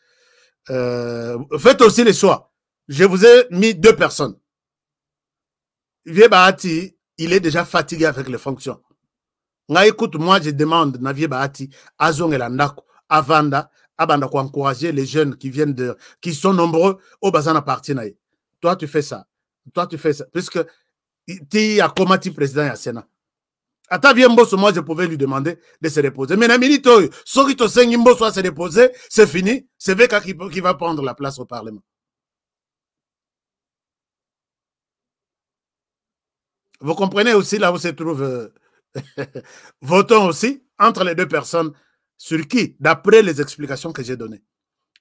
Faites aussi les choix. Je vous ai mis 2 personnes. Vie Bahati, il est déjà fatigué avec les fonctions. Écoute, moi, je demande Navie Bahati, Azong et Landako, Avanda, Abanda, pour encourager les jeunes qui sont nombreux au Bazana parti. Toi, tu fais ça. Toi, tu fais ça. Puisque tu as combattu le président Yassena. À ta vie, moi, je pouvais lui demander de se reposer. Mais Naminito, Sorito Sengimbo soit se reposer, c'est fini. C'est Veka qui va prendre la place au Parlement. Vous comprenez aussi là où se trouve. Votons aussi entre les 2 personnes sur qui, d'après les explications que j'ai données,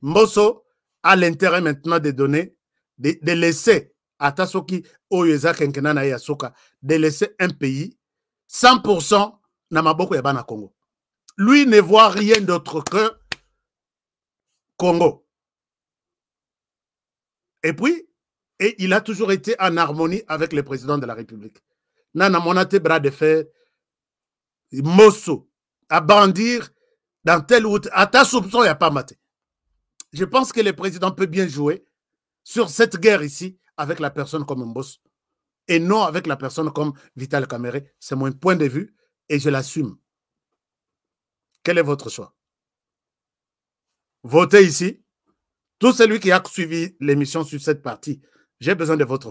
Mbosso a l'intérêt maintenant de donner, de laisser à Tasoki, Oyeza Kenkenana et Asoka, de laisser un pays 100% Namaboko Yabana Congo. Lui ne voit rien d'autre que Congo. Et puis, il a toujours été en harmonie avec le président de la République. Nana Monate bras de fer, Mosso, à bandir dans tel ou tel. À ta soupçon, il n'y a pas maté. Je pense que le président peut bien jouer sur cette guerre ici avec la personne comme Mbosso et non avec la personne comme Vital Kamerhe. C'est mon point de vue et je l'assume. Quel est votre choix? Votez ici. Tout celui qui a suivi l'émission sur cette partie, j'ai besoin de votre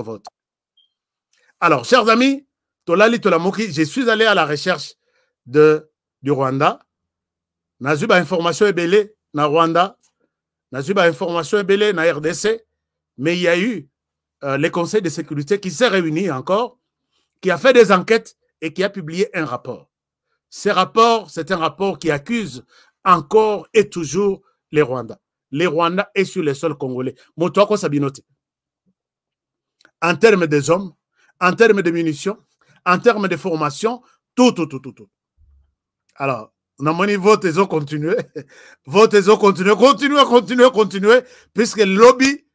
vote. Alors, chers amis, Tolali Tolamoki, je suis allé à la recherche du Rwanda. Nazuba information est belée na Rwanda. Nazuba information est belée na RDC. Mais il y a eu le Conseil de sécurité qui s'est réuni encore, qui a fait des enquêtes et qui a publié un rapport. Ce rapport, c'est un rapport qui accuse encore et toujours les Rwandais. Les Rwandais et sur les sols congolais. Motoko Sabinote. En termes des hommes, en termes de munitions, en termes de formation, tout. Alors, on a mon niveau, ils continuer. Votez, continuez, puisque le lobby,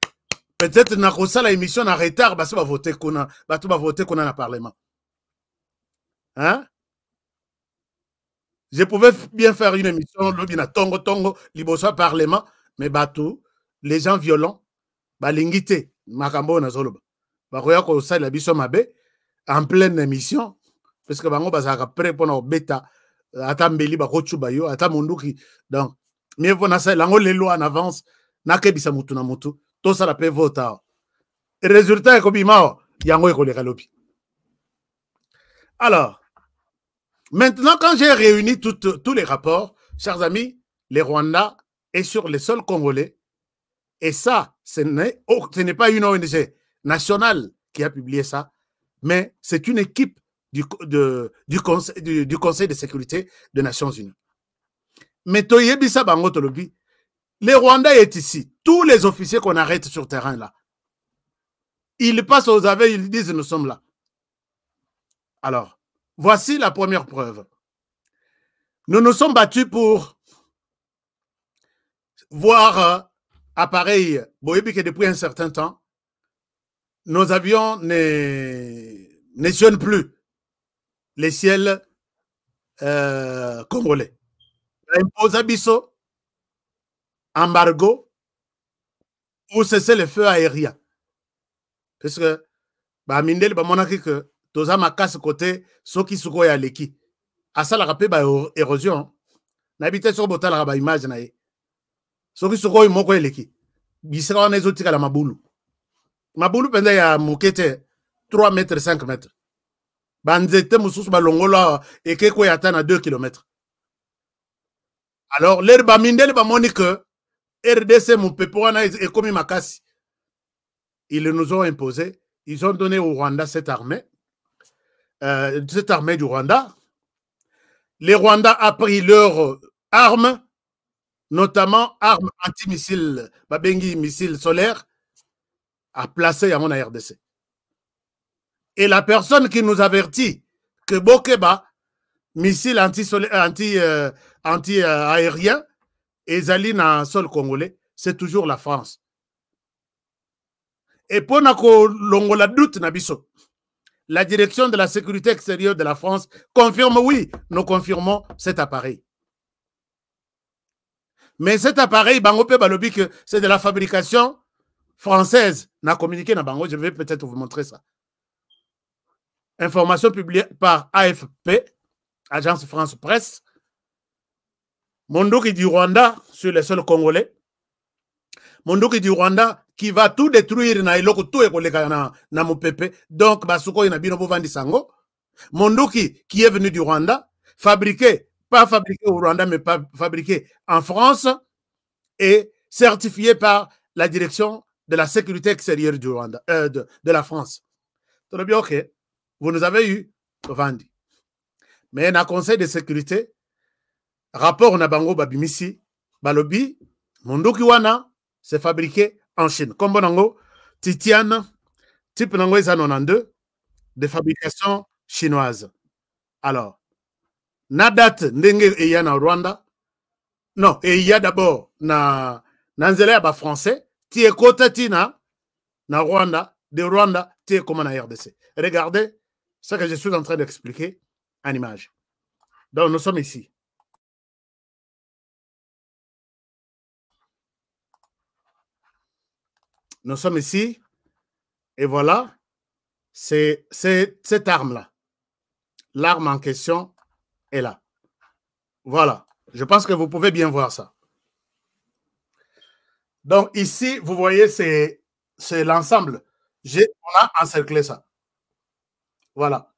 peut-être, n'a pas ça l'émission en retard, parce qu'on va voter qu'on a le Parlement. Hein? Je pouvais bien faire une émission, lobby na tongo, liboso Parlement, mais batou, les gens violents, balingité, makambo na zoloba. Bakoya ko ça la biso mabe en pleine émission parce que bango bazaka prêt pour na beta ata mbeli ba kochuba yo ata munduki donc mieux vaut na ça lango les lois en avance na kebisa mutu na mutu to ça la peut voter résultat est comme imao yango e ko le kalopi. Alors maintenant quand j'ai réuni tous les rapports, chers amis, les Rwandais et sur les sols congolais, et ça ce n'est pas une ONG nationale qui a publié ça, mais c'est une équipe du Conseil de sécurité des Nations Unies. Mais Toyebisa Bango Tolobi, les Rwandais est ici. Tous les officiers qu'on arrête sur terrain là, ils passent aux aveux, ils disent nous sommes là. Alors, voici la première preuve. Nous nous sommes battus pour voir appareil Boyebi que depuis un certain temps, nos avions ne sillonnent plus les ciels congolais. Impose Abisso, embargo, ou cesser le feu aérien. Parce que, Mindel, monaki que, toza makas côté, soki suko ya leki. Asa la rapé, érosion. N'habite sur botal la image nae. Soki suko moko ya leki. Bisera on ezotika la mabulu. Mabulu pende ya mukete 3 mètres, 5 mètres. Banzete mususu balongola ekeko ya tana 2 km. Alors, l'herbe Mindel moni que RDC Moupepoana et Komi Makasi. Ils nous ont imposé, ils ont donné au Rwanda cette armée du Rwanda. Les Rwandais ont pris leurs armes, notamment armes anti-missiles, Babengi missiles solaires, à placer à mon RDC. Et la personne qui nous avertit que Bokeba, missile anti-aérien, et Zali dans le sol congolais, c'est toujours la France. Et pour la doute, la direction de la sécurité extérieure de la France confirme, oui, nous confirmons cet appareil. Mais cet appareil, que c'est de la fabrication française. N'a communiqué na bango, je vais peut-être vous montrer ça. Information publiée par AFP, Agence France Presse. Mondoki du Rwanda sur les sols congolais. Mondoki du Rwanda qui va tout détruire na iloko tout ekoleka na Mopepe. Donc basuko ina bino bovandi sango. Mondoki qui est venu du Rwanda, fabriqué, pas fabriqué au Rwanda mais pas fabriqué en France et certifié par la direction de la sécurité extérieure du Rwanda, de la France. Tout bien ok. Vous nous avez eu Vandi. Mais dans le Conseil de sécurité, rapport na bango babimisi, balobi, mondoki wana, c'est fabriqué en Chine. Comme bonango, Titiane, type nango isa 92, de fabrication chinoise. Alors, na date ndenge eya na Rwanda, non, eya d'abord na nzela ya ba français, tie kota tina na Rwanda, de Rwanda, tie comme na RDC. Regardez ce que je suis en train d'expliquer en image. Donc, nous sommes ici. Nous sommes ici. Et voilà. C'est cette arme-là. L'arme en question est là. Voilà. Je pense que vous pouvez bien voir ça. Donc, ici, vous voyez, c'est l'ensemble. On a encerclé ça. Voilà.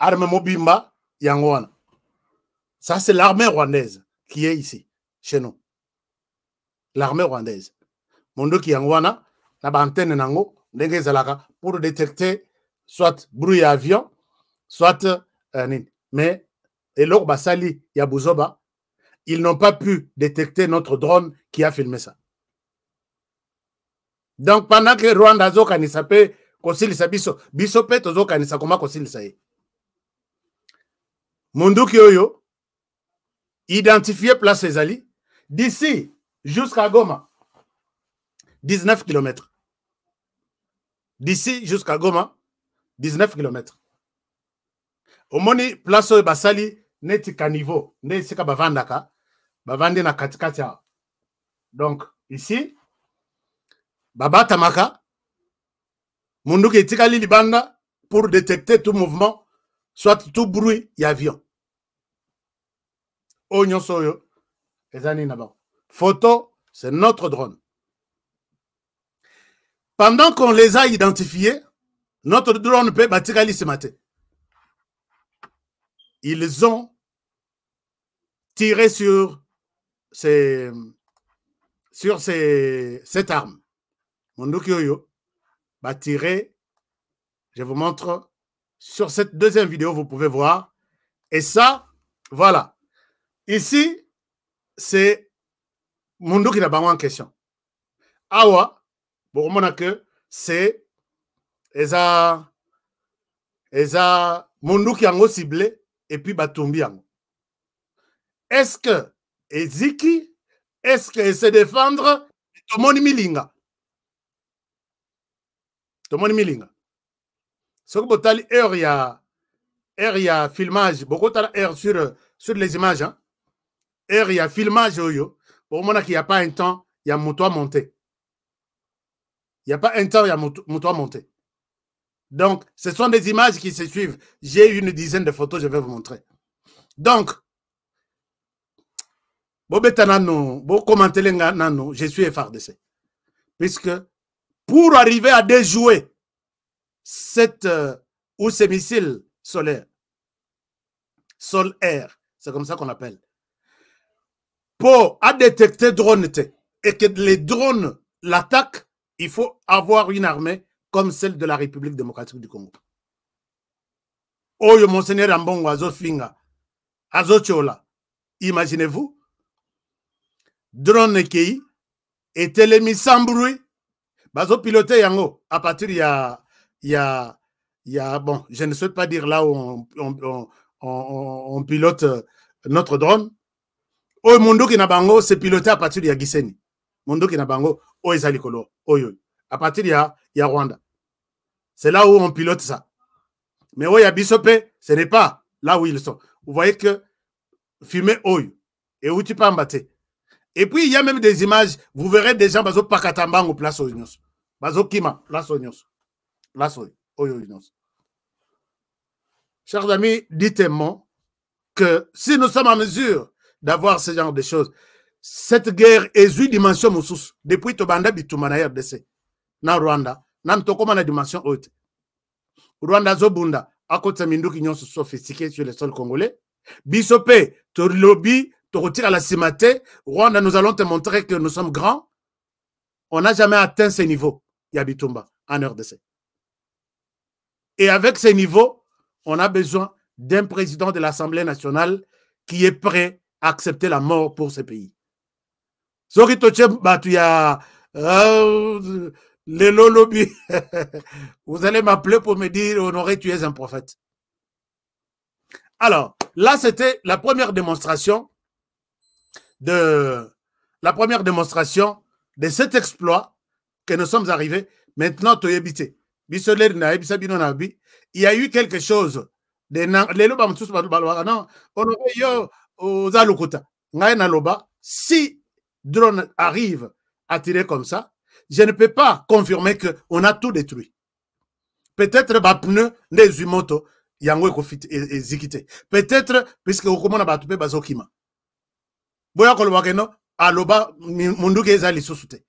Arme Mobimba, Yangwana. Ça, c'est l'armée rwandaise qui est ici, chez nous. L'armée rwandaise. Mondo qui Yangwana, la antenne nango, ndenge zalaka, pour détecter soit bruit avion, soit mais et l'or basali Yabuzoba, ils n'ont pas pu détecter notre drone qui a filmé ça. Donc pendant que Rwanda zo kanisa pe kosilisa biso pe tozo kanisa koma kosilisa ye. Munduki oyo identifié place Ezali d'ici jusqu'à Goma 19 km. D'ici jusqu'à Goma 19 km. Omoni place basali neti kanivo ne sika bavandaka bavandi na katikati. Donc ici Baba Tamaka, Munduki etikali libanda pour détecter tout mouvement, soit tout bruit d'avion. Onyon soyo, ezani naba. Photo, c'est notre drone. Pendant qu'on les a identifiés, notre drone peut batikali ce matin. Ils ont tiré sur cette arme. Mondoki Oyo va tirer, je vous montre, sur cette deuxième vidéo, vous pouvez voir. Et ça, voilà. Ici, c'est Mondoki n'a pas en question. Awa, pour moi, c'est Mondoki a ciblé et puis Batumbi. Est-ce que Eziki, est-ce que se défendre Tomoni Milinga? Tout le monde milinga. Ce que botali heure il y a filmage, beaucoup de heure sur les images. Hein? Heure il y a filmage pour moi qu'il n'y a pas un temps, il y a mon toit monté. Il n'y a pas un temps, il y a mon toit monté. Donc, ce sont des images qui se suivent. J'ai une dizaine de photos, je vais vous montrer. Donc, je suis FARDC. Puisque pour arriver à déjouer ou ces missiles solaires, sol-air, c'est comme ça qu'on appelle, pour détecter drone et que les drones l'attaquent, il faut avoir une armée comme celle de la République démocratique du Congo. Oyo Monseigneur Ambongo Azofinga, Azochola, imaginez-vous, drone qui et télémis sans bruit, bazo piloté yango à partir il y a bon, je ne souhaite pas dire là où on pilote notre drone. Oyo Mondo qui n'a bango, c'est piloté à partir de Giseni. Mondo qui n'a bango, oyo Zalikolo, oyo. À partir il y a Rwanda. C'est là où on pilote ça. Mais où il y a Bissopé, ce n'est pas là où ils sont. Vous voyez que fumer oyo et où tu peux embattre. Et puis il y a même des images, vous verrez des gens bazo pakatambang au place Oynos. Bazo Kima, place Oynos. Place Oynos. Chers amis, dites-moi que si nous sommes en mesure d'avoir ce genre de choses, cette guerre est une dimension moussous. Depuis Tobanda Bitumana RDC. Na Rwanda, nan tokoma na dimension haute. Rwanda Zobunda, à côté de Mindou qui sont sophistiqués sur le sol congolais. Bisopé, to lobby, to retire à la cimate. Rwanda, nous allons te montrer que nous sommes grands. On n'a jamais atteint ces niveaux, Yabitumba, en RDC. Et avec ces niveaux, on a besoin d'un président de l'Assemblée nationale qui est prêt à accepter la mort pour ce pays. Les lobby, vous allez m'appeler pour me dire Honoré, tu es un prophète. Alors, là, c'était la première démonstration de cet exploit que nous sommes arrivés. Maintenant, il y a eu quelque chose. Si drone arrive à tirer comme ça, je ne peux pas confirmer qu'on a tout détruit. Peut-être que pneu des humoto yango est zikité. Peut-être puisque au comment on a battu bazokima. Boya kolwakeno aloba munduke ezali susute.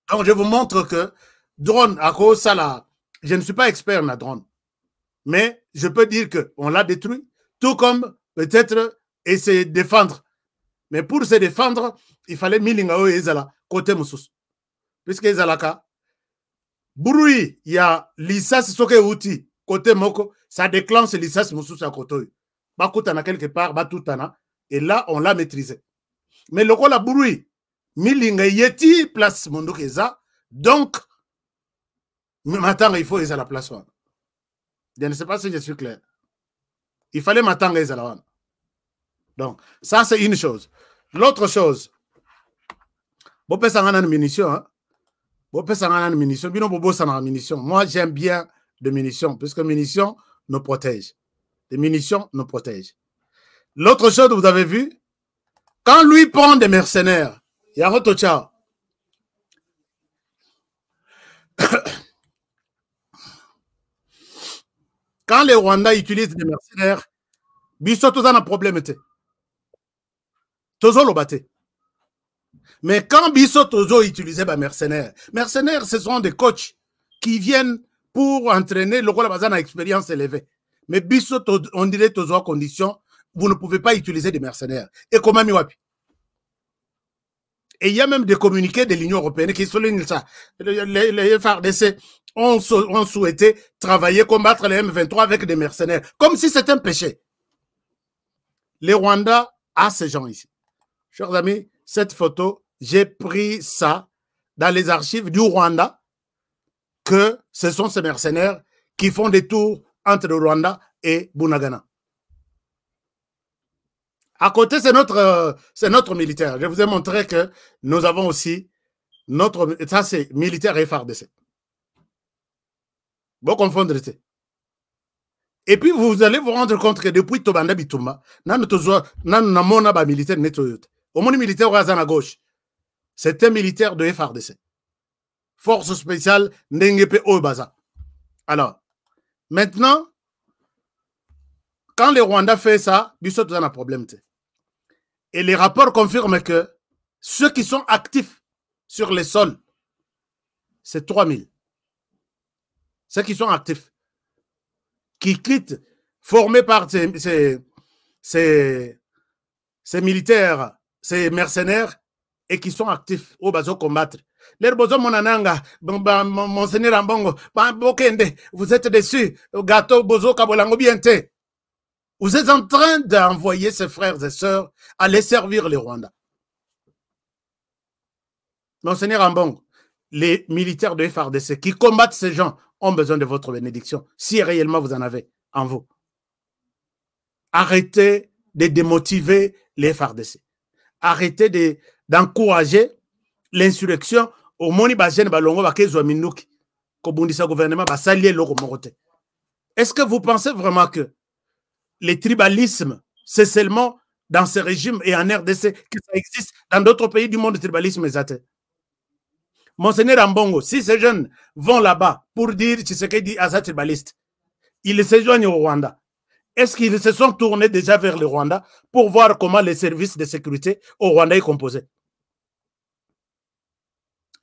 Donc je vous montre que drone à cause ça là, je ne suis pas expert en drone, mais je peux dire que on l'a détruit, tout comme peut-être essayer de défendre. Mais pour se défendre, il fallait milinga o ezala côté musus. Puisque ezalaka bruit, il y a l'issas soke outil côté moko, ça déclenche l'issas musus à côté. Bakutana quelque part, batutana, et là on l'a maîtrisé. Mais le la bruit, milinga yeti place mondo keza, donc maintenant il faut eza la place one. Je ne sais pas si je suis clair. Il fallait m'attendre eza la one. Donc ça c'est une chose. L'autre chose, bopé sangana de munitions, hein. Bopé sangana de munitions, bino bobo sangana de munitions. Moi j'aime bien de munitions, puisque munitions nous protègent. Les munitions nous protègent. L'autre chose, vous avez vu, quand lui prend des mercenaires, il y a Roto Chao. Quand les Rwandais utilisent des mercenaires, biso tous un problème était. Tozo le batté. Mais quand biso tozo utilisait des mercenaires, ce sont des coachs qui viennent pour entraîner le rôle à expérience élevée. Mais biso on dirait tozo à condition, vous ne pouvez pas utiliser des mercenaires. Et comment miwapi? Et il y a même des communiqués de l'Union européenne qui soulignent ça. Les FARDC ont souhaité travailler, combattre les M23 avec des mercenaires. Comme si c'était un péché. Les Rwandais ont ces gens ici. Chers amis, cette photo, j'ai pris ça dans les archives du Rwanda, que ce sont ces mercenaires qui font des tours entre le Rwanda et Bunagana. À côté, c'est notre militaire. Je vous ai montré que nous avons aussi ça c'est militaire et FARDC. Bon confondre. Et puis vous allez vous rendre compte que depuis Tobanda Bitumba, nan namona ba militaire netoyote. Au moins militaire à à gauche. C'est un militaire de FRDC. Force spéciale Ndengepe Obaza. Alors, maintenant, quand le Rwanda fait ça, Bissot a un problème. Et les rapports confirment que ceux qui sont actifs sur les sols, c'est 3000. Ceux qui sont actifs, qui quittent, formés par ces militaires, ces mercenaires, et qui sont actifs au bazo combattre. L'air bozo monananga, monseigneur Ambongo, vous êtes déçus, gâteau bozo kabolango biente. Vous êtes en train d'envoyer ses frères et sœurs aller servir les Rwandais. Monseigneur Ambongo, les militaires de FRDC qui combattent ces gens ont besoin de votre bénédiction, si réellement vous en avez en vous. Arrêtez de démotiver les FRDC. Arrêtez d'encourager l'insurrection au moni bajen balongo bakezo minuki kobundisa gouvernement basalier loko morote. Est-ce que vous pensez vraiment que les tribalismes, c'est seulement dans ce régime et en RDC que ça existe? Dans d'autres pays du monde, le tribalisme est atteint. Monseigneur Ambongo, si ces jeunes vont là-bas pour dire Tshisekedi Asa tribaliste, ils se joignent au Rwanda. Est-ce qu'ils se sont tournés déjà vers le Rwanda pour voir comment les services de sécurité au Rwanda est composé?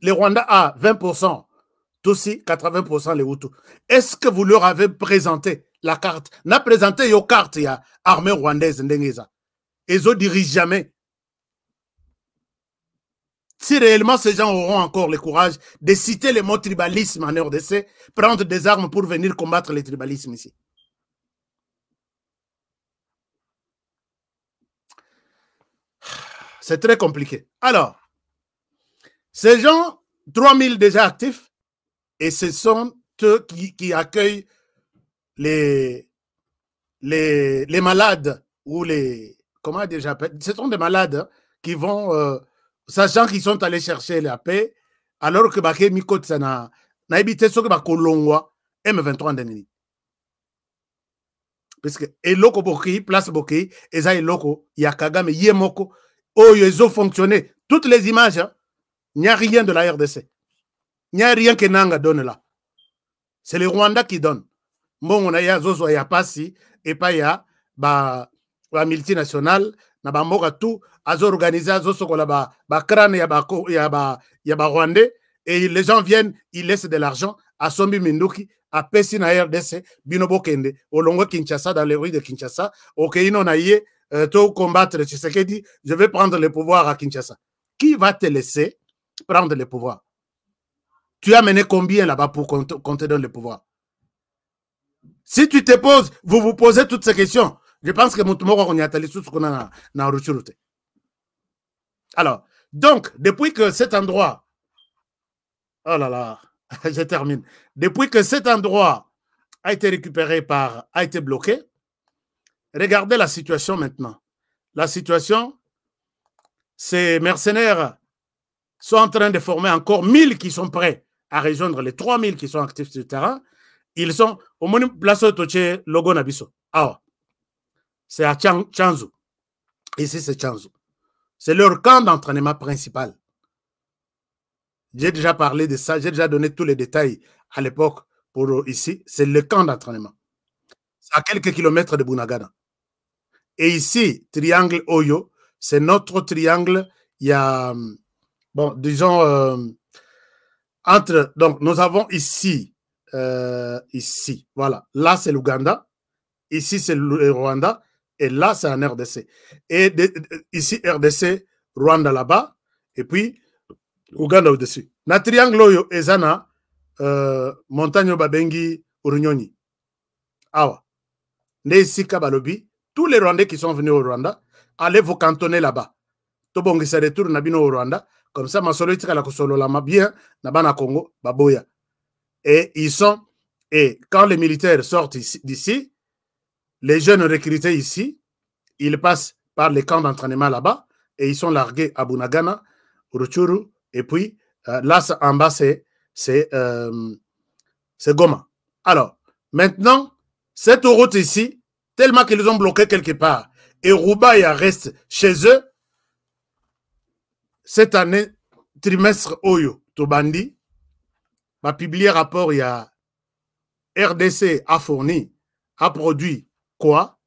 Le Rwanda a 20%, Tutsi, 80% les Hutus. Est-ce que vous leur avez présenté la carte? N'a présenté your carte, il y a armée rwandaise, ils ne dirigent jamais. Si réellement ces gens auront encore le courage de citer le mot tribalisme en RDC, prendre des armes pour venir combattre le tribalisme ici. C'est très compliqué. Alors, ces gens, 3000 déjà actifs, et ce sont eux qui accueillent les malades ou les... Comment déjà? Ce sont des malades qui vont... sachant qu'ils sont allés chercher la paix, alors que Baké Mikot n'a évité ce que Bakolongwa M23 Ndenini. Parce que Eloko Boki, Place Boki, Eza Eloko, Yakagame, Yemoko, oh, ils ont fonctionné. Toutes les images, il n'y a rien de la RDC. Il n'y a rien que Nanga donne là. C'est le Rwanda qui donne. Bon, on a ya Zozo ya Passi, et pas ya la multinationale, na ba moka tout, azo organisé azo sokola ba crâne ya ba Rwandais, et les gens viennent, ils laissent de l'argent à Sombi Minduki, à Pessi na RDC, Binobo Kende, au Longo Kinshasa, dans les rues de Kinshasa, au Keino Naye, to combattre Tshisekedi, je vais prendre le pouvoir à Kinshasa. Qui va te laisser prendre le pouvoir? Tu as mené combien là-bas pour qu'on te donne le pouvoir? Si tu te poses, vous vous posez toutes ces questions, je pense que Moutoumoro on y a tali tout ce qu'on a na Ruchurute. Alors, donc, depuis que cet endroit, oh là là, je termine. Depuis que cet endroit a été récupéré a été bloqué, regardez la situation maintenant. La situation, ces mercenaires sont en train de former encore 1000 qui sont prêts à rejoindre les 3000 qui sont actifs sur le terrain. Ils sont au moins place au Toché, Logo Nabiso. Ah, c'est à Chanzu. Ici, c'est Chanzu. C'est leur camp d'entraînement principal. J'ai déjà parlé de ça, j'ai déjà donné tous les détails à l'époque pour ici. C'est le camp d'entraînement. C'est à quelques kilomètres de Bunagana. Et ici, triangle Oyo, c'est notre triangle. Il y a, bon, disons, entre, donc nous avons ici, ici, voilà, là c'est l'Ouganda, ici c'est le Rwanda, et là c'est en RDC. Et ici RDC, Rwanda là-bas, et puis Ouganda au-dessus. Na triangle Oyo, ezana, montagne Babengi, Urunyoni. Awa. Ici Kabalobi, tous les Rwandais qui sont venus au Rwanda, allez vous cantonner là-bas. Tobongi se retourne au Rwanda. Comme ça, Masolo itika la kosolo la bien, Nabana Congo, Baboya. Et ils sont, et quand les militaires sortent d'ici, les jeunes recrutés ici, ils passent par les camps d'entraînement là-bas, et ils sont largués à Bunagana, Ruchuru, et puis là, en bas, c'est Goma. Alors, maintenant, cette route ici, tellement qu'ils ont bloqué quelque part, et Roubaïa reste chez eux, cette année, trimestre Oyo, Tobandi, va publier rapport, il y a RDC a fourni, a produit quoi?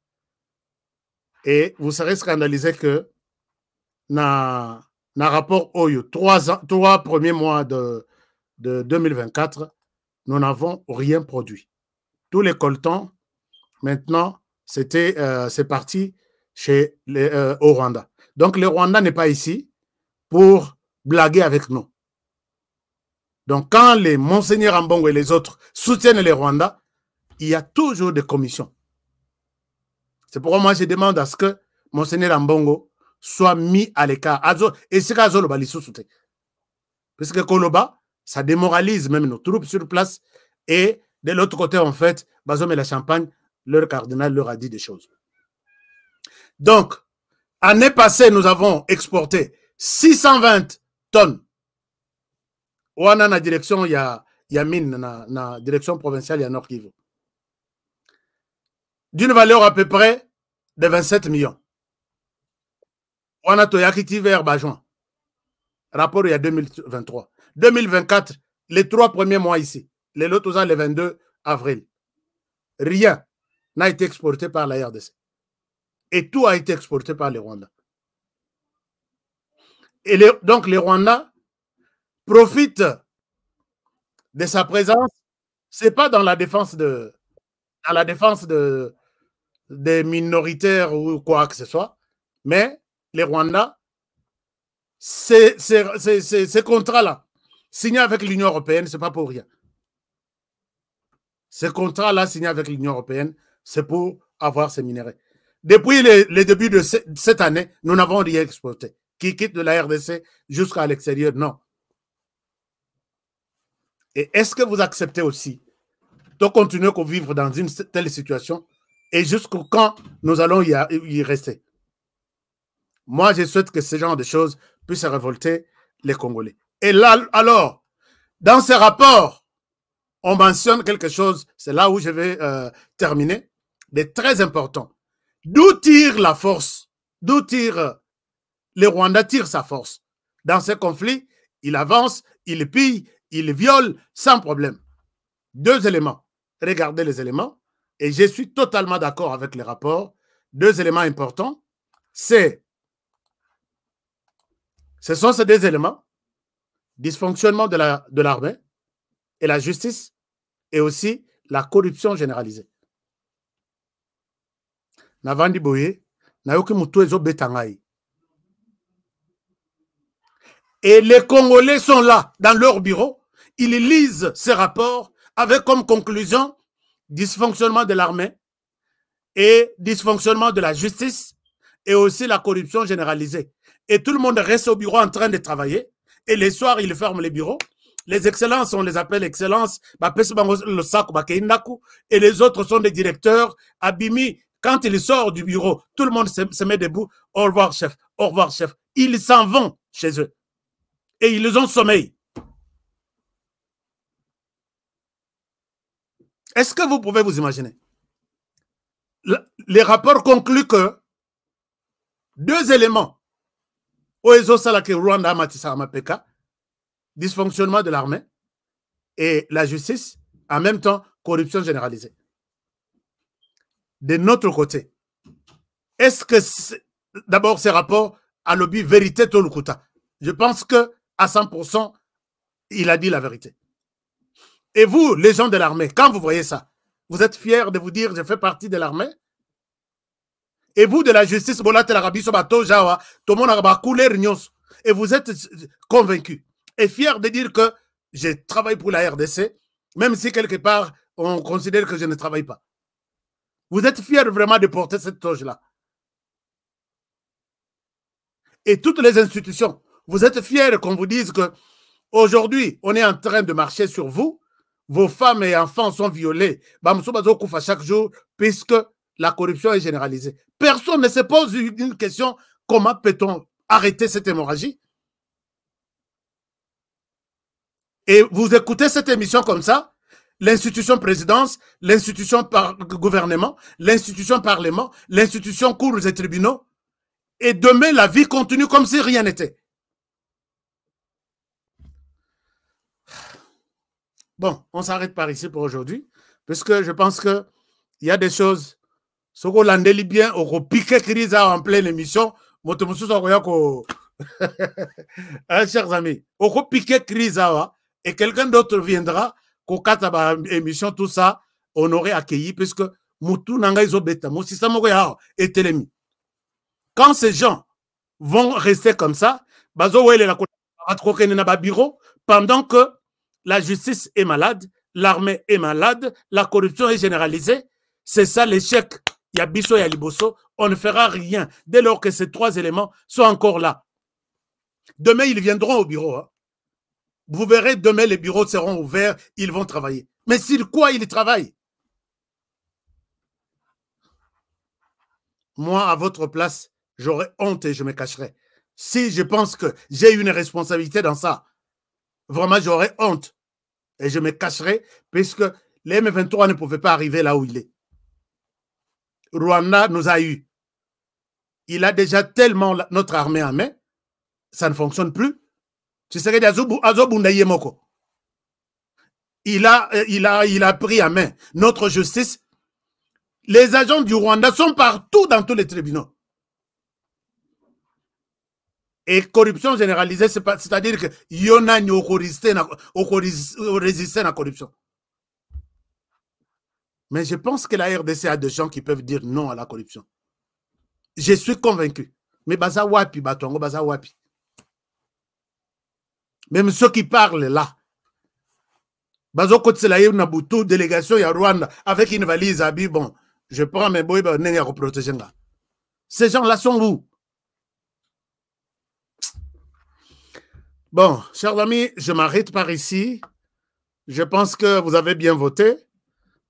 Et vous serez scandalisé que dans rapport Oyo, 3 premiers mois de 2024, nous n'avons rien produit. Tous les coltons, maintenant, c'est parti au Rwanda. Donc, le Rwanda n'est pas ici pour blaguer avec nous. Donc, quand les Monseigneur Ambongo et les autres soutiennent les Rwandais, il y a toujours des commissions. C'est pourquoi moi, je demande à ce que Monseigneur Ambongo soit mis à l'écart. Et c'est qu'à Zoloba, il soutient. Parce que Koloba, ça démoralise même nos troupes sur place. Et de l'autre côté, en fait, Bazoum et la Champagne, leur cardinal leur a dit des choses. Donc, année passée, nous avons exporté 620 tonnes. Ou on a la direction, il y a mine, na direction provinciale, il y a Nord Kivu. D'une valeur à peu près de 27 millions. On a Toyakiti vers Bajon. Rapport il y a 2023. 2024, les 3 premiers mois ici. Les lots, le 22 avril. Rien n'a été exporté par la RDC. Et tout a été exporté par les Rwandais. Et donc les Rwandais profitent de sa présence. Ce n'est pas dans la défense des minoritaires ou quoi que ce soit, mais les Rwandais, ces contrats-là, signés avec l'Union européenne, ce n'est pas pour rien. Ces contrats-là, signés avec l'Union européenne, c'est pour avoir ces minéraux. Depuis le début de cette année, nous n'avons rien exporté. Qui quitte de la RDC jusqu'à l'extérieur, non. Et est-ce que vous acceptez aussi de continuer à vivre dans une telle situation et jusqu'au quand nous allons y rester? Moi, je souhaite que ce genre de choses puissent révolter les Congolais. Et là, alors, dans ces rapports, on mentionne quelque chose, c'est là où je vais terminer, de très important. D'où tire la force? D'où tire les Rwandais tirent sa force? Dans ce conflit, il avance, il pille, il viole sans problème. 2 éléments. Regardez les éléments. Et je suis totalement d'accord avec les rapports. 2 éléments importants. Ce sont ces 2 éléments. Dysfonctionnement de l'armée et la justice et aussi la corruption généralisée. Navandi Boye, Nayoki Mutuezo Betangaï. Et les Congolais sont là, dans leur bureau. Ils lisent ces rapports avec comme conclusion dysfonctionnement de l'armée et dysfonctionnement de la justice et aussi la corruption généralisée. Et tout le monde reste au bureau en train de travailler. Et les soirs, ils ferment les bureaux. Les excellences, on les appelle excellences. Et les autres sont des directeurs. Abimi, quand il sort du bureau, tout le monde se met debout. Au revoir, chef. Au revoir, chef. Ils s'en vont chez eux. Et ils ont sommeil. Est-ce que vous pouvez vous imaginer? Les rapports concluent que 2 éléments. Oezo Salake Rwanda Matissa Amapeka, dysfonctionnement de l'armée et la justice, en même temps, corruption généralisée. De notre côté, est-ce que d'abord ces rapports à l'objet vérité Tolukuta? Je pense que à 100%, il a dit la vérité. Et vous, les gens de l'armée, quand vous voyez ça, vous êtes fiers de vous dire je fais partie de l'armée? Et vous, de la justice, et vous êtes convaincus et fiers de dire que je travaille pour la RDC, même si quelque part, on considère que je ne travaille pas. Vous êtes fiers vraiment de porter cette toge-là. Et toutes les institutions, vous êtes fiers qu'on vous dise que aujourd'hui, on est en train de marcher sur vous, vos femmes et enfants sont violés chaque jour, puisque la corruption est généralisée. Personne ne se pose une question, comment peut-on arrêter cette hémorragie? Et vous écoutez cette émission comme ça, l'institution présidence, l'institution gouvernement, l'institution parlement, l'institution cours et tribunaux. Et demain, la vie continue comme si rien n'était. Bon, on s'arrête par ici pour aujourd'hui, puisque je pense qu'il y a des choses. Ce qu'on l'a bien, on piqué crise en pleine émission. Chers amis, on piqué crise et quelqu'un d'autre viendra, qu'au cas émission, tout ça, on aurait accueilli, puisque Moutou Nangaïzo Beta, mon système est télémi. Quand ces gens vont rester comme ça, pendant que la justice est malade, l'armée est malade, la corruption est généralisée, c'est ça l'échec. Il y a Bisso et Aliboso, on ne fera rien dès lors que ces trois éléments sont encore là. Demain, ils viendront au bureau. Hein. Vous verrez, demain, les bureaux seront ouverts, ils vont travailler. Mais sur quoi ils travaillent? Moi, à votre place, j'aurais honte et je me cacherais. Si je pense que j'ai une responsabilité dans ça, vraiment, j'aurais honte et je me cacherais puisque les M23 ne pouvaient pas arriver là où il est. Rwanda nous a eu. Il a déjà tellement notre armée en main, ça ne fonctionne plus. Tu sais que il a pris en main notre justice. Les agents du Rwanda sont partout dans tous les tribunaux. Et corruption généralisée, c'est-à-dire que yona ni résister à la corruption. Mais je pense que la RDC a des gens qui peuvent dire non à la corruption. Je suis convaincu. Mais baza wapi, batongo baza wapi. Même ceux qui parlent là. Bazo Kotselaï Nabutu, délégation à Rwanda, avec une valise à bon, je prends mes boys, pour protéger. Ces gens-là sont où? Bon, chers amis, je m'arrête par ici. Je pense que vous avez bien voté.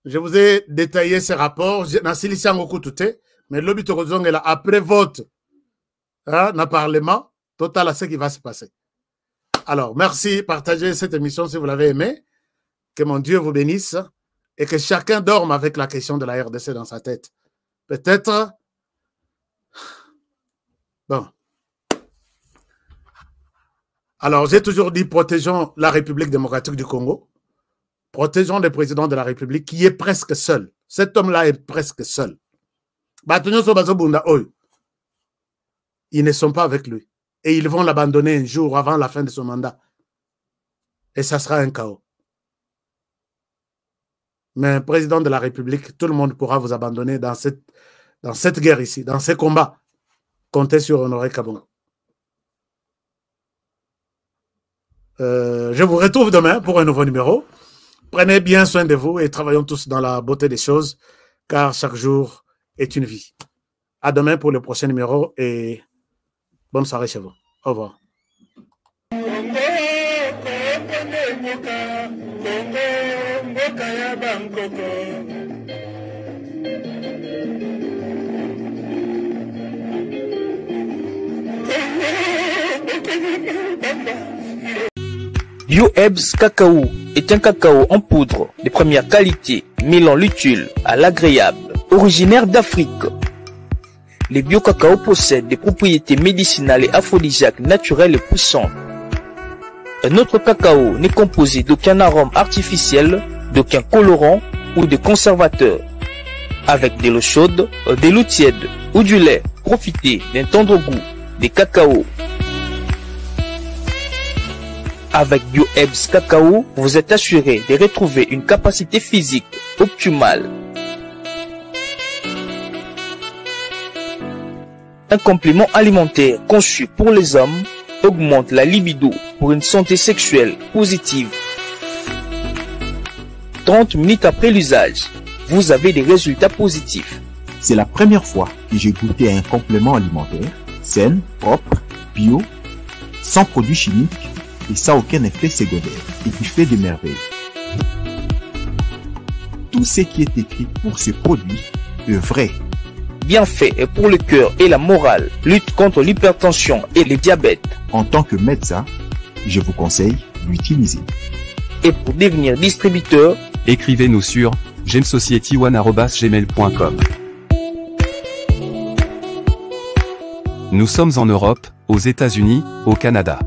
Je vous ai détaillé ces rapports. Mais l'objet là après vote, dans le Parlement, total à ce qui va se passer. Alors, merci, partagez cette émission si vous l'avez aimé. Que mon Dieu vous bénisse et que chacun dorme avec la question de la RDC dans sa tête. Peut-être... Bon. Alors, j'ai toujours dit, protégeons la République démocratique du Congo. Protégeons le président de la République qui est presque seul. Cet homme-là est presque seul. Ils ne sont pas avec lui. Et ils vont l'abandonner un jour avant la fin de son mandat. Et ça sera un chaos. Mais président de la République, tout le monde pourra vous abandonner dans cette guerre ici, dans ces combats. Comptez sur Honoré Kabongo. Je vous retrouve demain pour un nouveau numéro. Prenez bien soin de vous et travaillons tous dans la beauté des choses, car chaque jour est une vie. À demain pour le prochain numéro et bonne soirée chez vous. Au revoir. Bio-Ebs Cacao est un cacao en poudre de première qualité, mêlant l'utile à l'agréable, originaire d'Afrique. Les bio-cacao possèdent des propriétés médicinales et aphrodisiaques naturelles et puissantes. Un autre cacao n'est composé d'aucun arôme artificiel, d'aucun colorant ou de conservateur. Avec de l'eau chaude, de l'eau tiède ou du lait, profitez d'un tendre goût des cacao. Avec Bio-Ebs Cacao, vous êtes assuré de retrouver une capacité physique optimale. Un complément alimentaire conçu pour les hommes augmente la libido pour une santé sexuelle positive. 30 minutes après l'usage, vous avez des résultats positifs. C'est la première fois que j'ai goûté à un complément alimentaire sain, propre, bio, sans produits chimiques et sans aucun effet secondaire et qui fait des merveilles. Tout ce qui est écrit pour ce produit est vrai. Bien fait et pour le cœur et la morale, lutte contre l'hypertension et le diabète. En tant que médecin, je vous conseille d'utiliser. Et pour devenir distributeur, Écrivez-nous sur gemsociety1@gmail.com. Nous sommes en Europe, aux États-Unis, au Canada.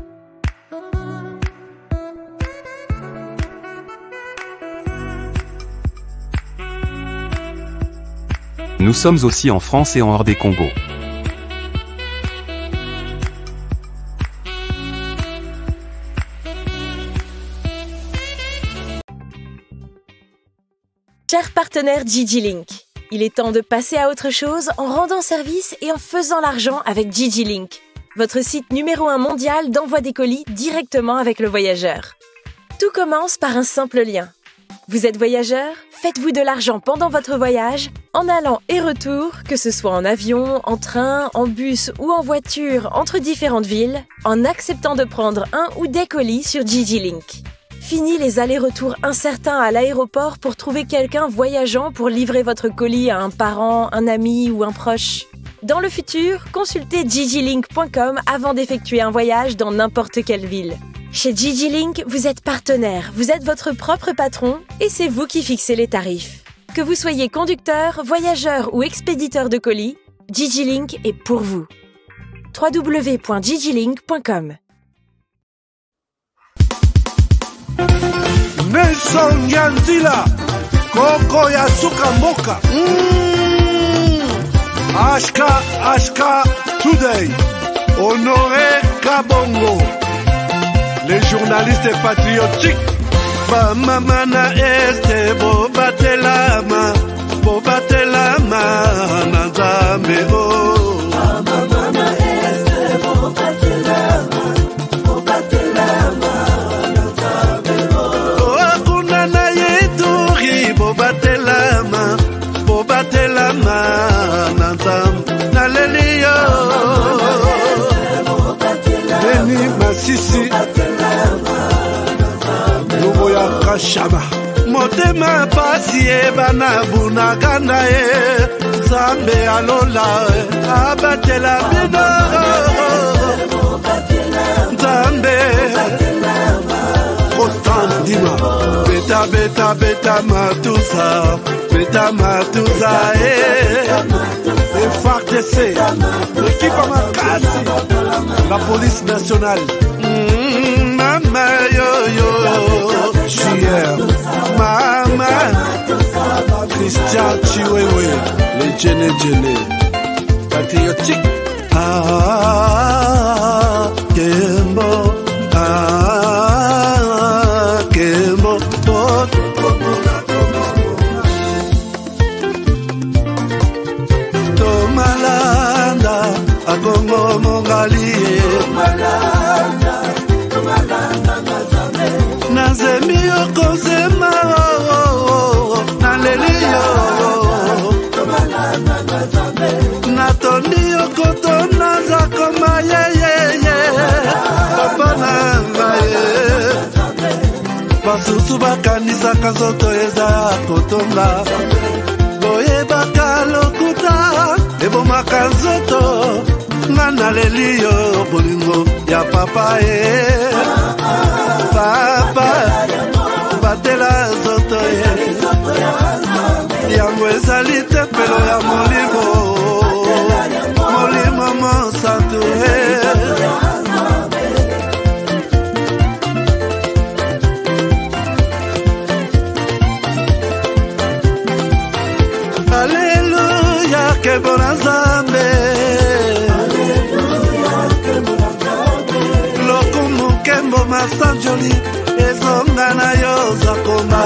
Nous sommes aussi en France et en hors des Congo. Cher partenaire GigiLink, il est temps de passer à autre chose en rendant service et en faisant l'argent avec GigiLink, votre site numéro 1 mondial d'envoi des colis directement avec le voyageur. Tout commence par un simple lien. Vous êtes voyageur? Faites-vous de l'argent pendant votre voyage, en allant et retour, que ce soit en avion, en train, en bus ou en voiture entre différentes villes, en acceptant de prendre un ou des colis sur GigiLink. Fini les allers-retours incertains à l'aéroport pour trouver quelqu'un voyageant pour livrer votre colis à un parent, un ami ou un proche. Dans le futur, consultez gigilink.com avant d'effectuer un voyage dans n'importe quelle ville. Chez GigiLink, vous êtes partenaire, vous êtes votre propre patron et c'est vous qui fixez les tarifs. Que vous soyez conducteur, voyageur ou expéditeur de colis, GigiLink est pour vous. www.gigilink.com. Nelson Yanzila, Koko Yasuka Moka. Ashka Today, Honoré Kabongo. Les journalistes patriotiques. Bamamana este bobatelama nazame o. Bamamana este bobatelama nazame o. Kuna na yeturi bobatelama nazame naleliyo. Beni Masisi. Luboya Kashama Motema pasi bana bunagana Zambe alola abatela bino Zambe Constant Dima Beta matusa FARDC l'équipe Amakasi la police nationale Mama yo Chier Mama Christian Chiwewe les Jene patriotique Kembo Kembo Tomalanda Akongo Mongali Nazemi okozema naleliyo Natoni okotona zakoma yeyeye Papa nangaye Basusu bakanisaka nzoto eza kotonga Boyebaka lokuta ebomaka nzoto Nga naleliyo bolingo ya papa Papa batela zoto yango ezali tempelo ya molimo mosantu Alleluia kebona Nzambe lokumu kembo masanjoli ezonga na yo zakoma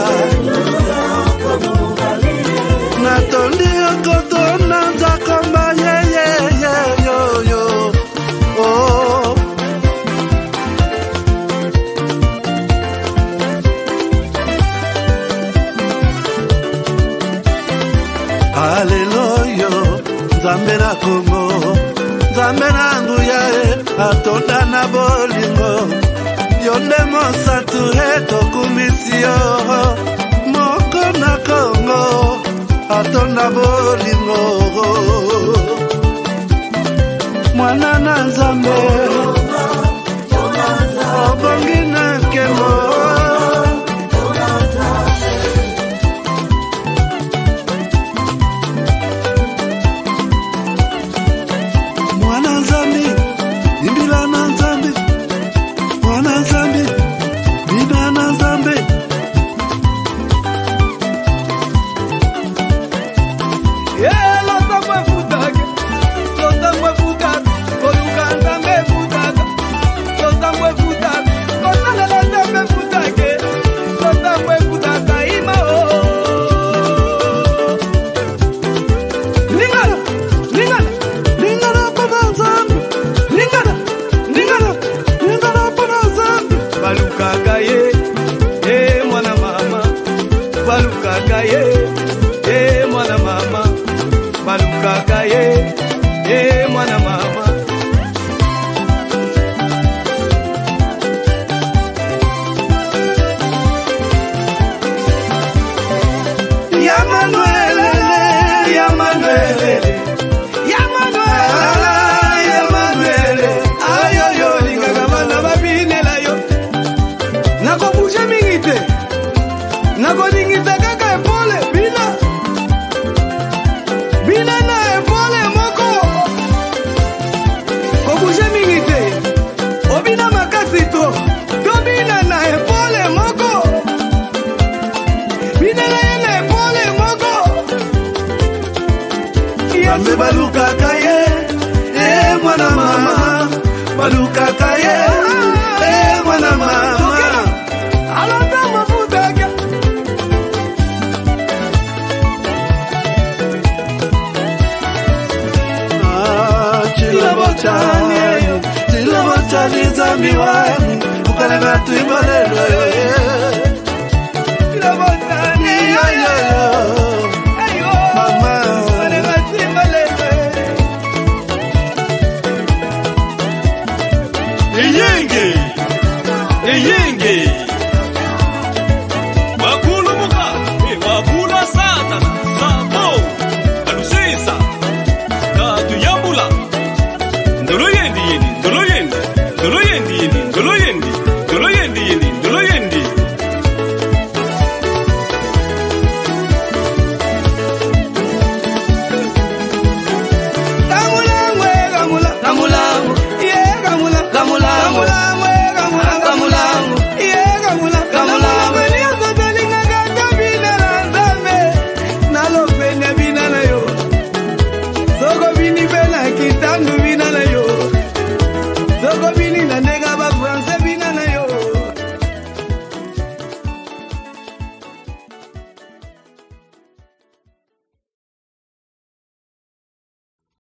natondi okotona zakoma yo oh Alleluia Nzambe na Kongo Nzambe na nguya atonda na bolingo Yonde mosatu etokumisio Moko na Kongo atonda bolingo Mwana na Nzambe Obongi na kemo balukaka ye mwana mama. Balukaka ye mwana mama, balukaka ye mwana mama. Alonda mafutaka chila botani zambi wani ukalanga tuibalelo chila botani Yenge Bakulu muka Bakula satana Sabo Alusisa Katu yambula Ndolo yendi yendi Ndolo yendi Ndolo yendi yendi Ndolo yendi Ndolo yendi yendi Ndolo yendi Tandu